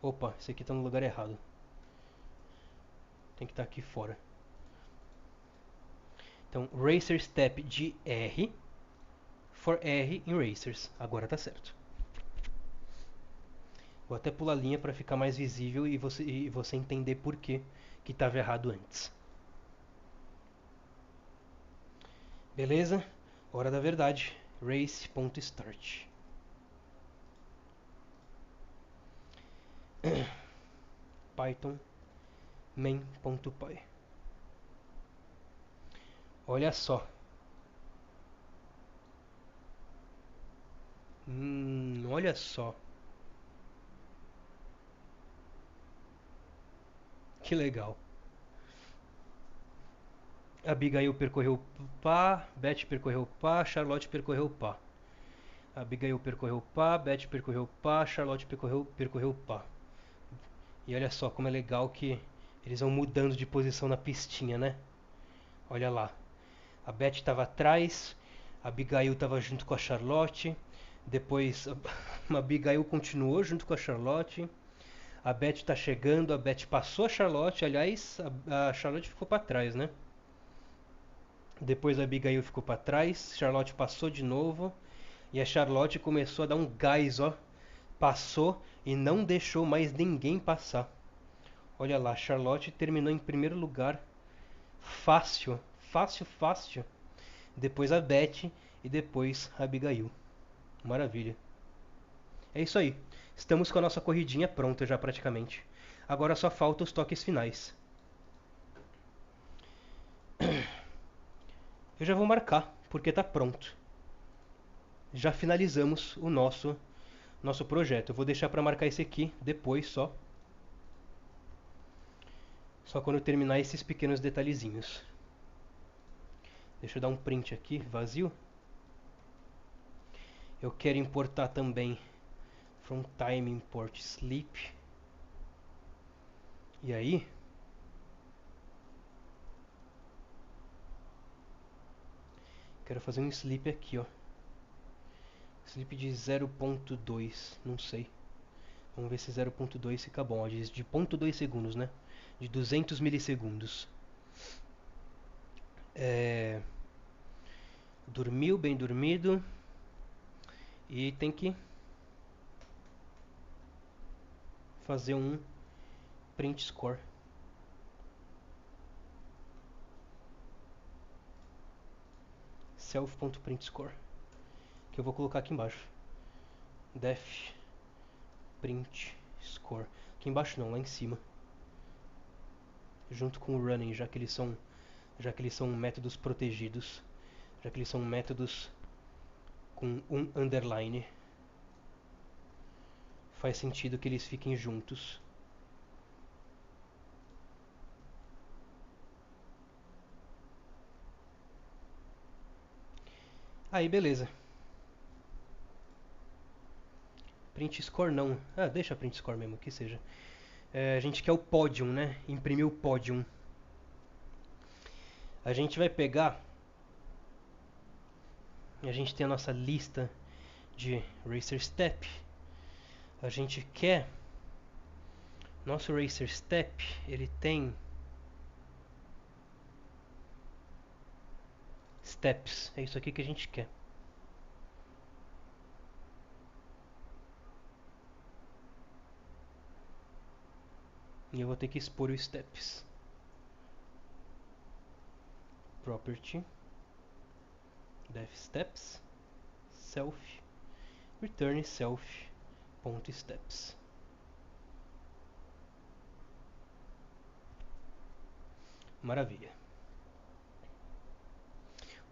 Opa, esse aqui está no lugar errado. Tem que estar aqui fora. Então, Racer Step de R for R em Racers. Agora tá certo. Vou até pular a linha para ficar mais visível e você entender por que estava errado antes. Beleza? Hora da verdade. Race.start. Python main.py. Olha só. Olha só. Que legal. Abigail percorreu pá, Beth percorreu pá, Charlotte percorreu pá. Abigail percorreu pá, Beth percorreu pá, Charlotte percorreu pá. E olha só como é legal que eles vão mudando de posição na pistinha, né? Olha lá. A Beth estava atrás, a Abigail estava junto com a Charlotte. Depois a Abigail continuou junto com a Charlotte. A Beth está chegando, a Beth passou a Charlotte. Aliás, a Charlotte ficou para trás, né? Depois a Abigail ficou para trás, Charlotte passou de novo. E a Charlotte começou a dar um gás, ó. Passou e não deixou mais ninguém passar. Olha lá, Charlotte terminou em primeiro lugar. Fácil, fácil, fácil. Depois a Beth e depois a Abigail. Maravilha. É isso aí. Estamos com a nossa corridinha pronta já praticamente. Agora só falta os toques finais. Eu já vou marcar, porque está pronto. Já finalizamos o nosso projeto. Eu vou deixar para marcar esse aqui depois só. Só quando eu terminar esses pequenos detalhezinhos. Deixa eu dar um print aqui, vazio. Eu quero importar também from time import sleep. E aí, quero fazer um sleep aqui, ó. Sleep de 0.2, não sei. Vamos ver se 0.2 fica bom. Ó, de 0.2 segundos, né? De 200 milissegundos. Dormiu, bem dormido. E tem que fazer um print score. Self.printscore. Que eu vou colocar aqui embaixo. Def print score. Aqui embaixo não, lá em cima. Junto com o running, já que eles são métodos protegidos. Já que eles são métodos com um underline. Faz sentido que eles fiquem juntos. Aí, beleza. Print score não. Ah, deixa print score mesmo, que seja. A gente quer o pódium, né? Imprimir o pódium. A gente vai pegar. A gente tem a nossa lista de Racer Step. A gente quer. Nosso Racer Step, ele tem steps. É isso aqui que a gente quer. E eu vou ter que expor os steps. Property. Def steps. Self. Return self.steps. Maravilha.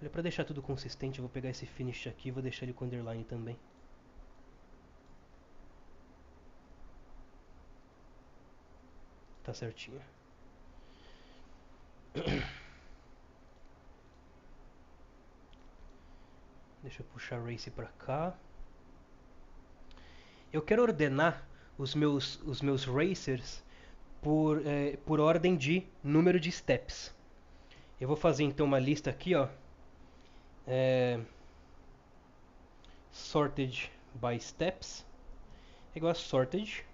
Olha, para deixar tudo consistente, eu vou pegar esse finish aqui e vou deixar ele com underline também. Tá certinho. Deixa eu puxar Race pra cá. Eu quero ordenar os meus racers por ordem de número de steps. Eu vou fazer então uma lista aqui, ó, é, sorted by steps, igual a sorted.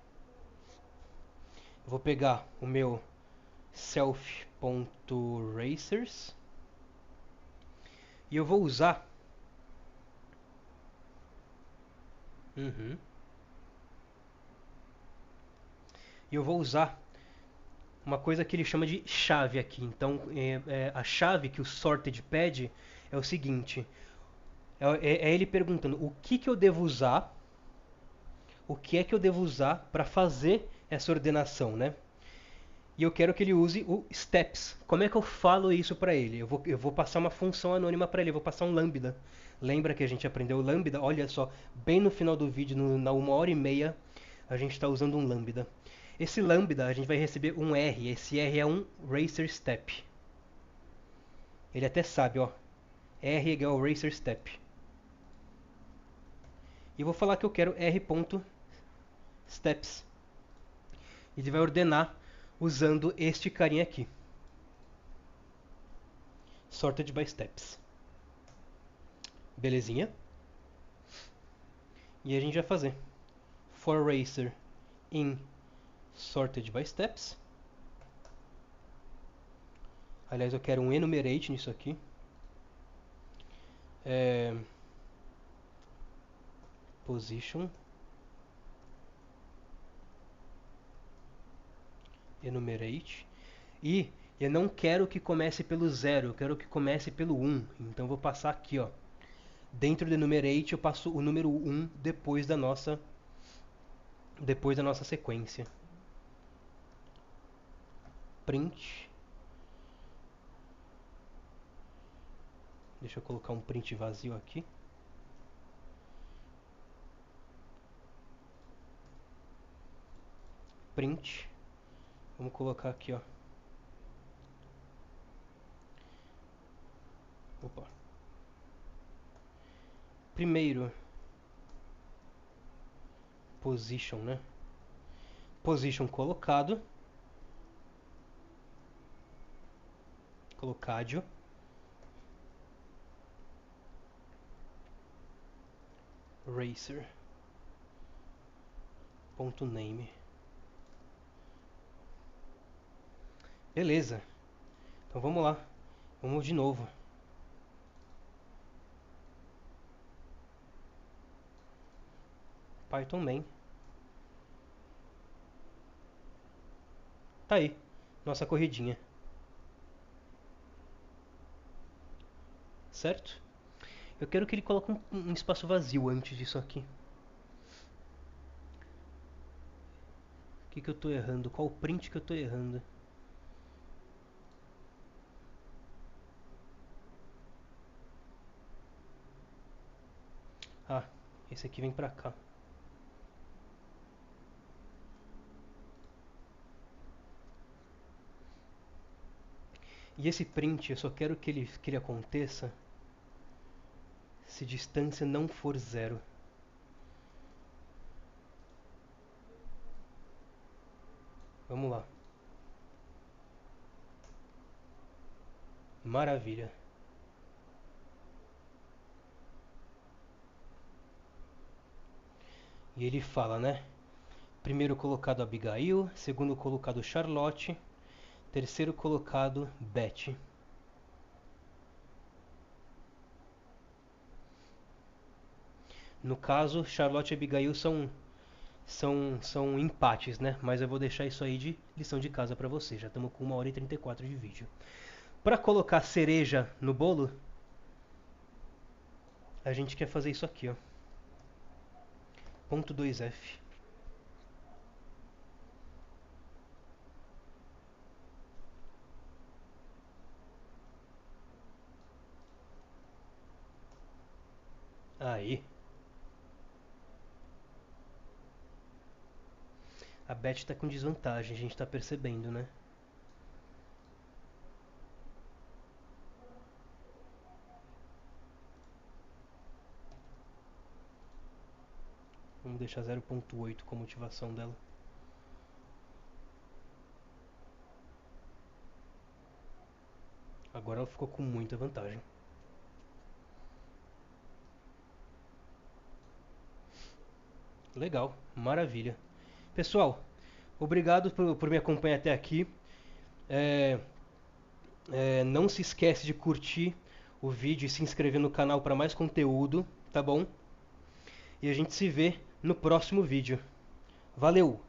Eu vou pegar o meu self.racers e eu vou usar uhum, e eu vou usar uma coisa que ele chama de chave aqui. Então, a chave que o sorted pede é o seguinte: é ele perguntando o que, que eu devo usar, o que é que eu devo usar para fazer essa ordenação, né? E eu quero que ele use o steps. Como é que eu falo isso para ele? Eu vou passar uma função anônima para ele, eu vou passar um lambda. Lembra que a gente aprendeu o lambda? Olha só, bem no final do vídeo, na 1h30, a gente está usando um lambda. Esse lambda a gente vai receber um R. Esse R é um racer step. Ele até sabe, ó. R igual racer step. E eu vou falar que eu quero r.steps. Ele vai ordenar usando este carinha aqui. Sorted by steps. Belezinha? E a gente vai fazer for racer in sorted by steps. Aliás, eu quero um enumerate nisso aqui. Position enumerate. E eu não quero que comece pelo 0, eu quero que comece pelo 1. Então eu vou passar aqui, ó. Dentro do enumerate eu passo o número 1 depois da nossa sequência. Print. Deixa eu colocar um print vazio aqui. Print. Vamos colocar aqui, ó. Opa. Primeiro, position, né? Position colocado. Colocádio. Racer. Ponto name. Beleza. Então vamos lá. Vamos de novo. Python main. Tá aí. Nossa corridinha. Certo? Eu quero que ele coloque um espaço vazio antes disso aqui. O que, que eu tô errando? Qual o print que eu tô errando? Ah, esse aqui vem pra cá. E esse print eu só quero que ele aconteça se distância não for 0. Vamos lá. Maravilha. E ele fala, né? Primeiro colocado Abigail, segundo colocado Charlotte, terceiro colocado Beth. No caso, Charlotte e Abigail são empates, né? Mas eu vou deixar isso aí de lição de casa pra você. Já estamos com 1h34 de vídeo. Para colocar cereja no bolo, a gente quer fazer isso aqui, ó. Ponto 2F. Aí. A Beth tá com desvantagem, a gente tá percebendo, né? Vamos deixar 0.8 como motivação dela. Agora ela ficou com muita vantagem. Legal, maravilha. Pessoal, obrigado por me acompanhar até aqui. Não se esquece de curtir o vídeo e se inscrever no canal para mais conteúdo, tá bom? E a gente se vê no próximo vídeo. Valeu!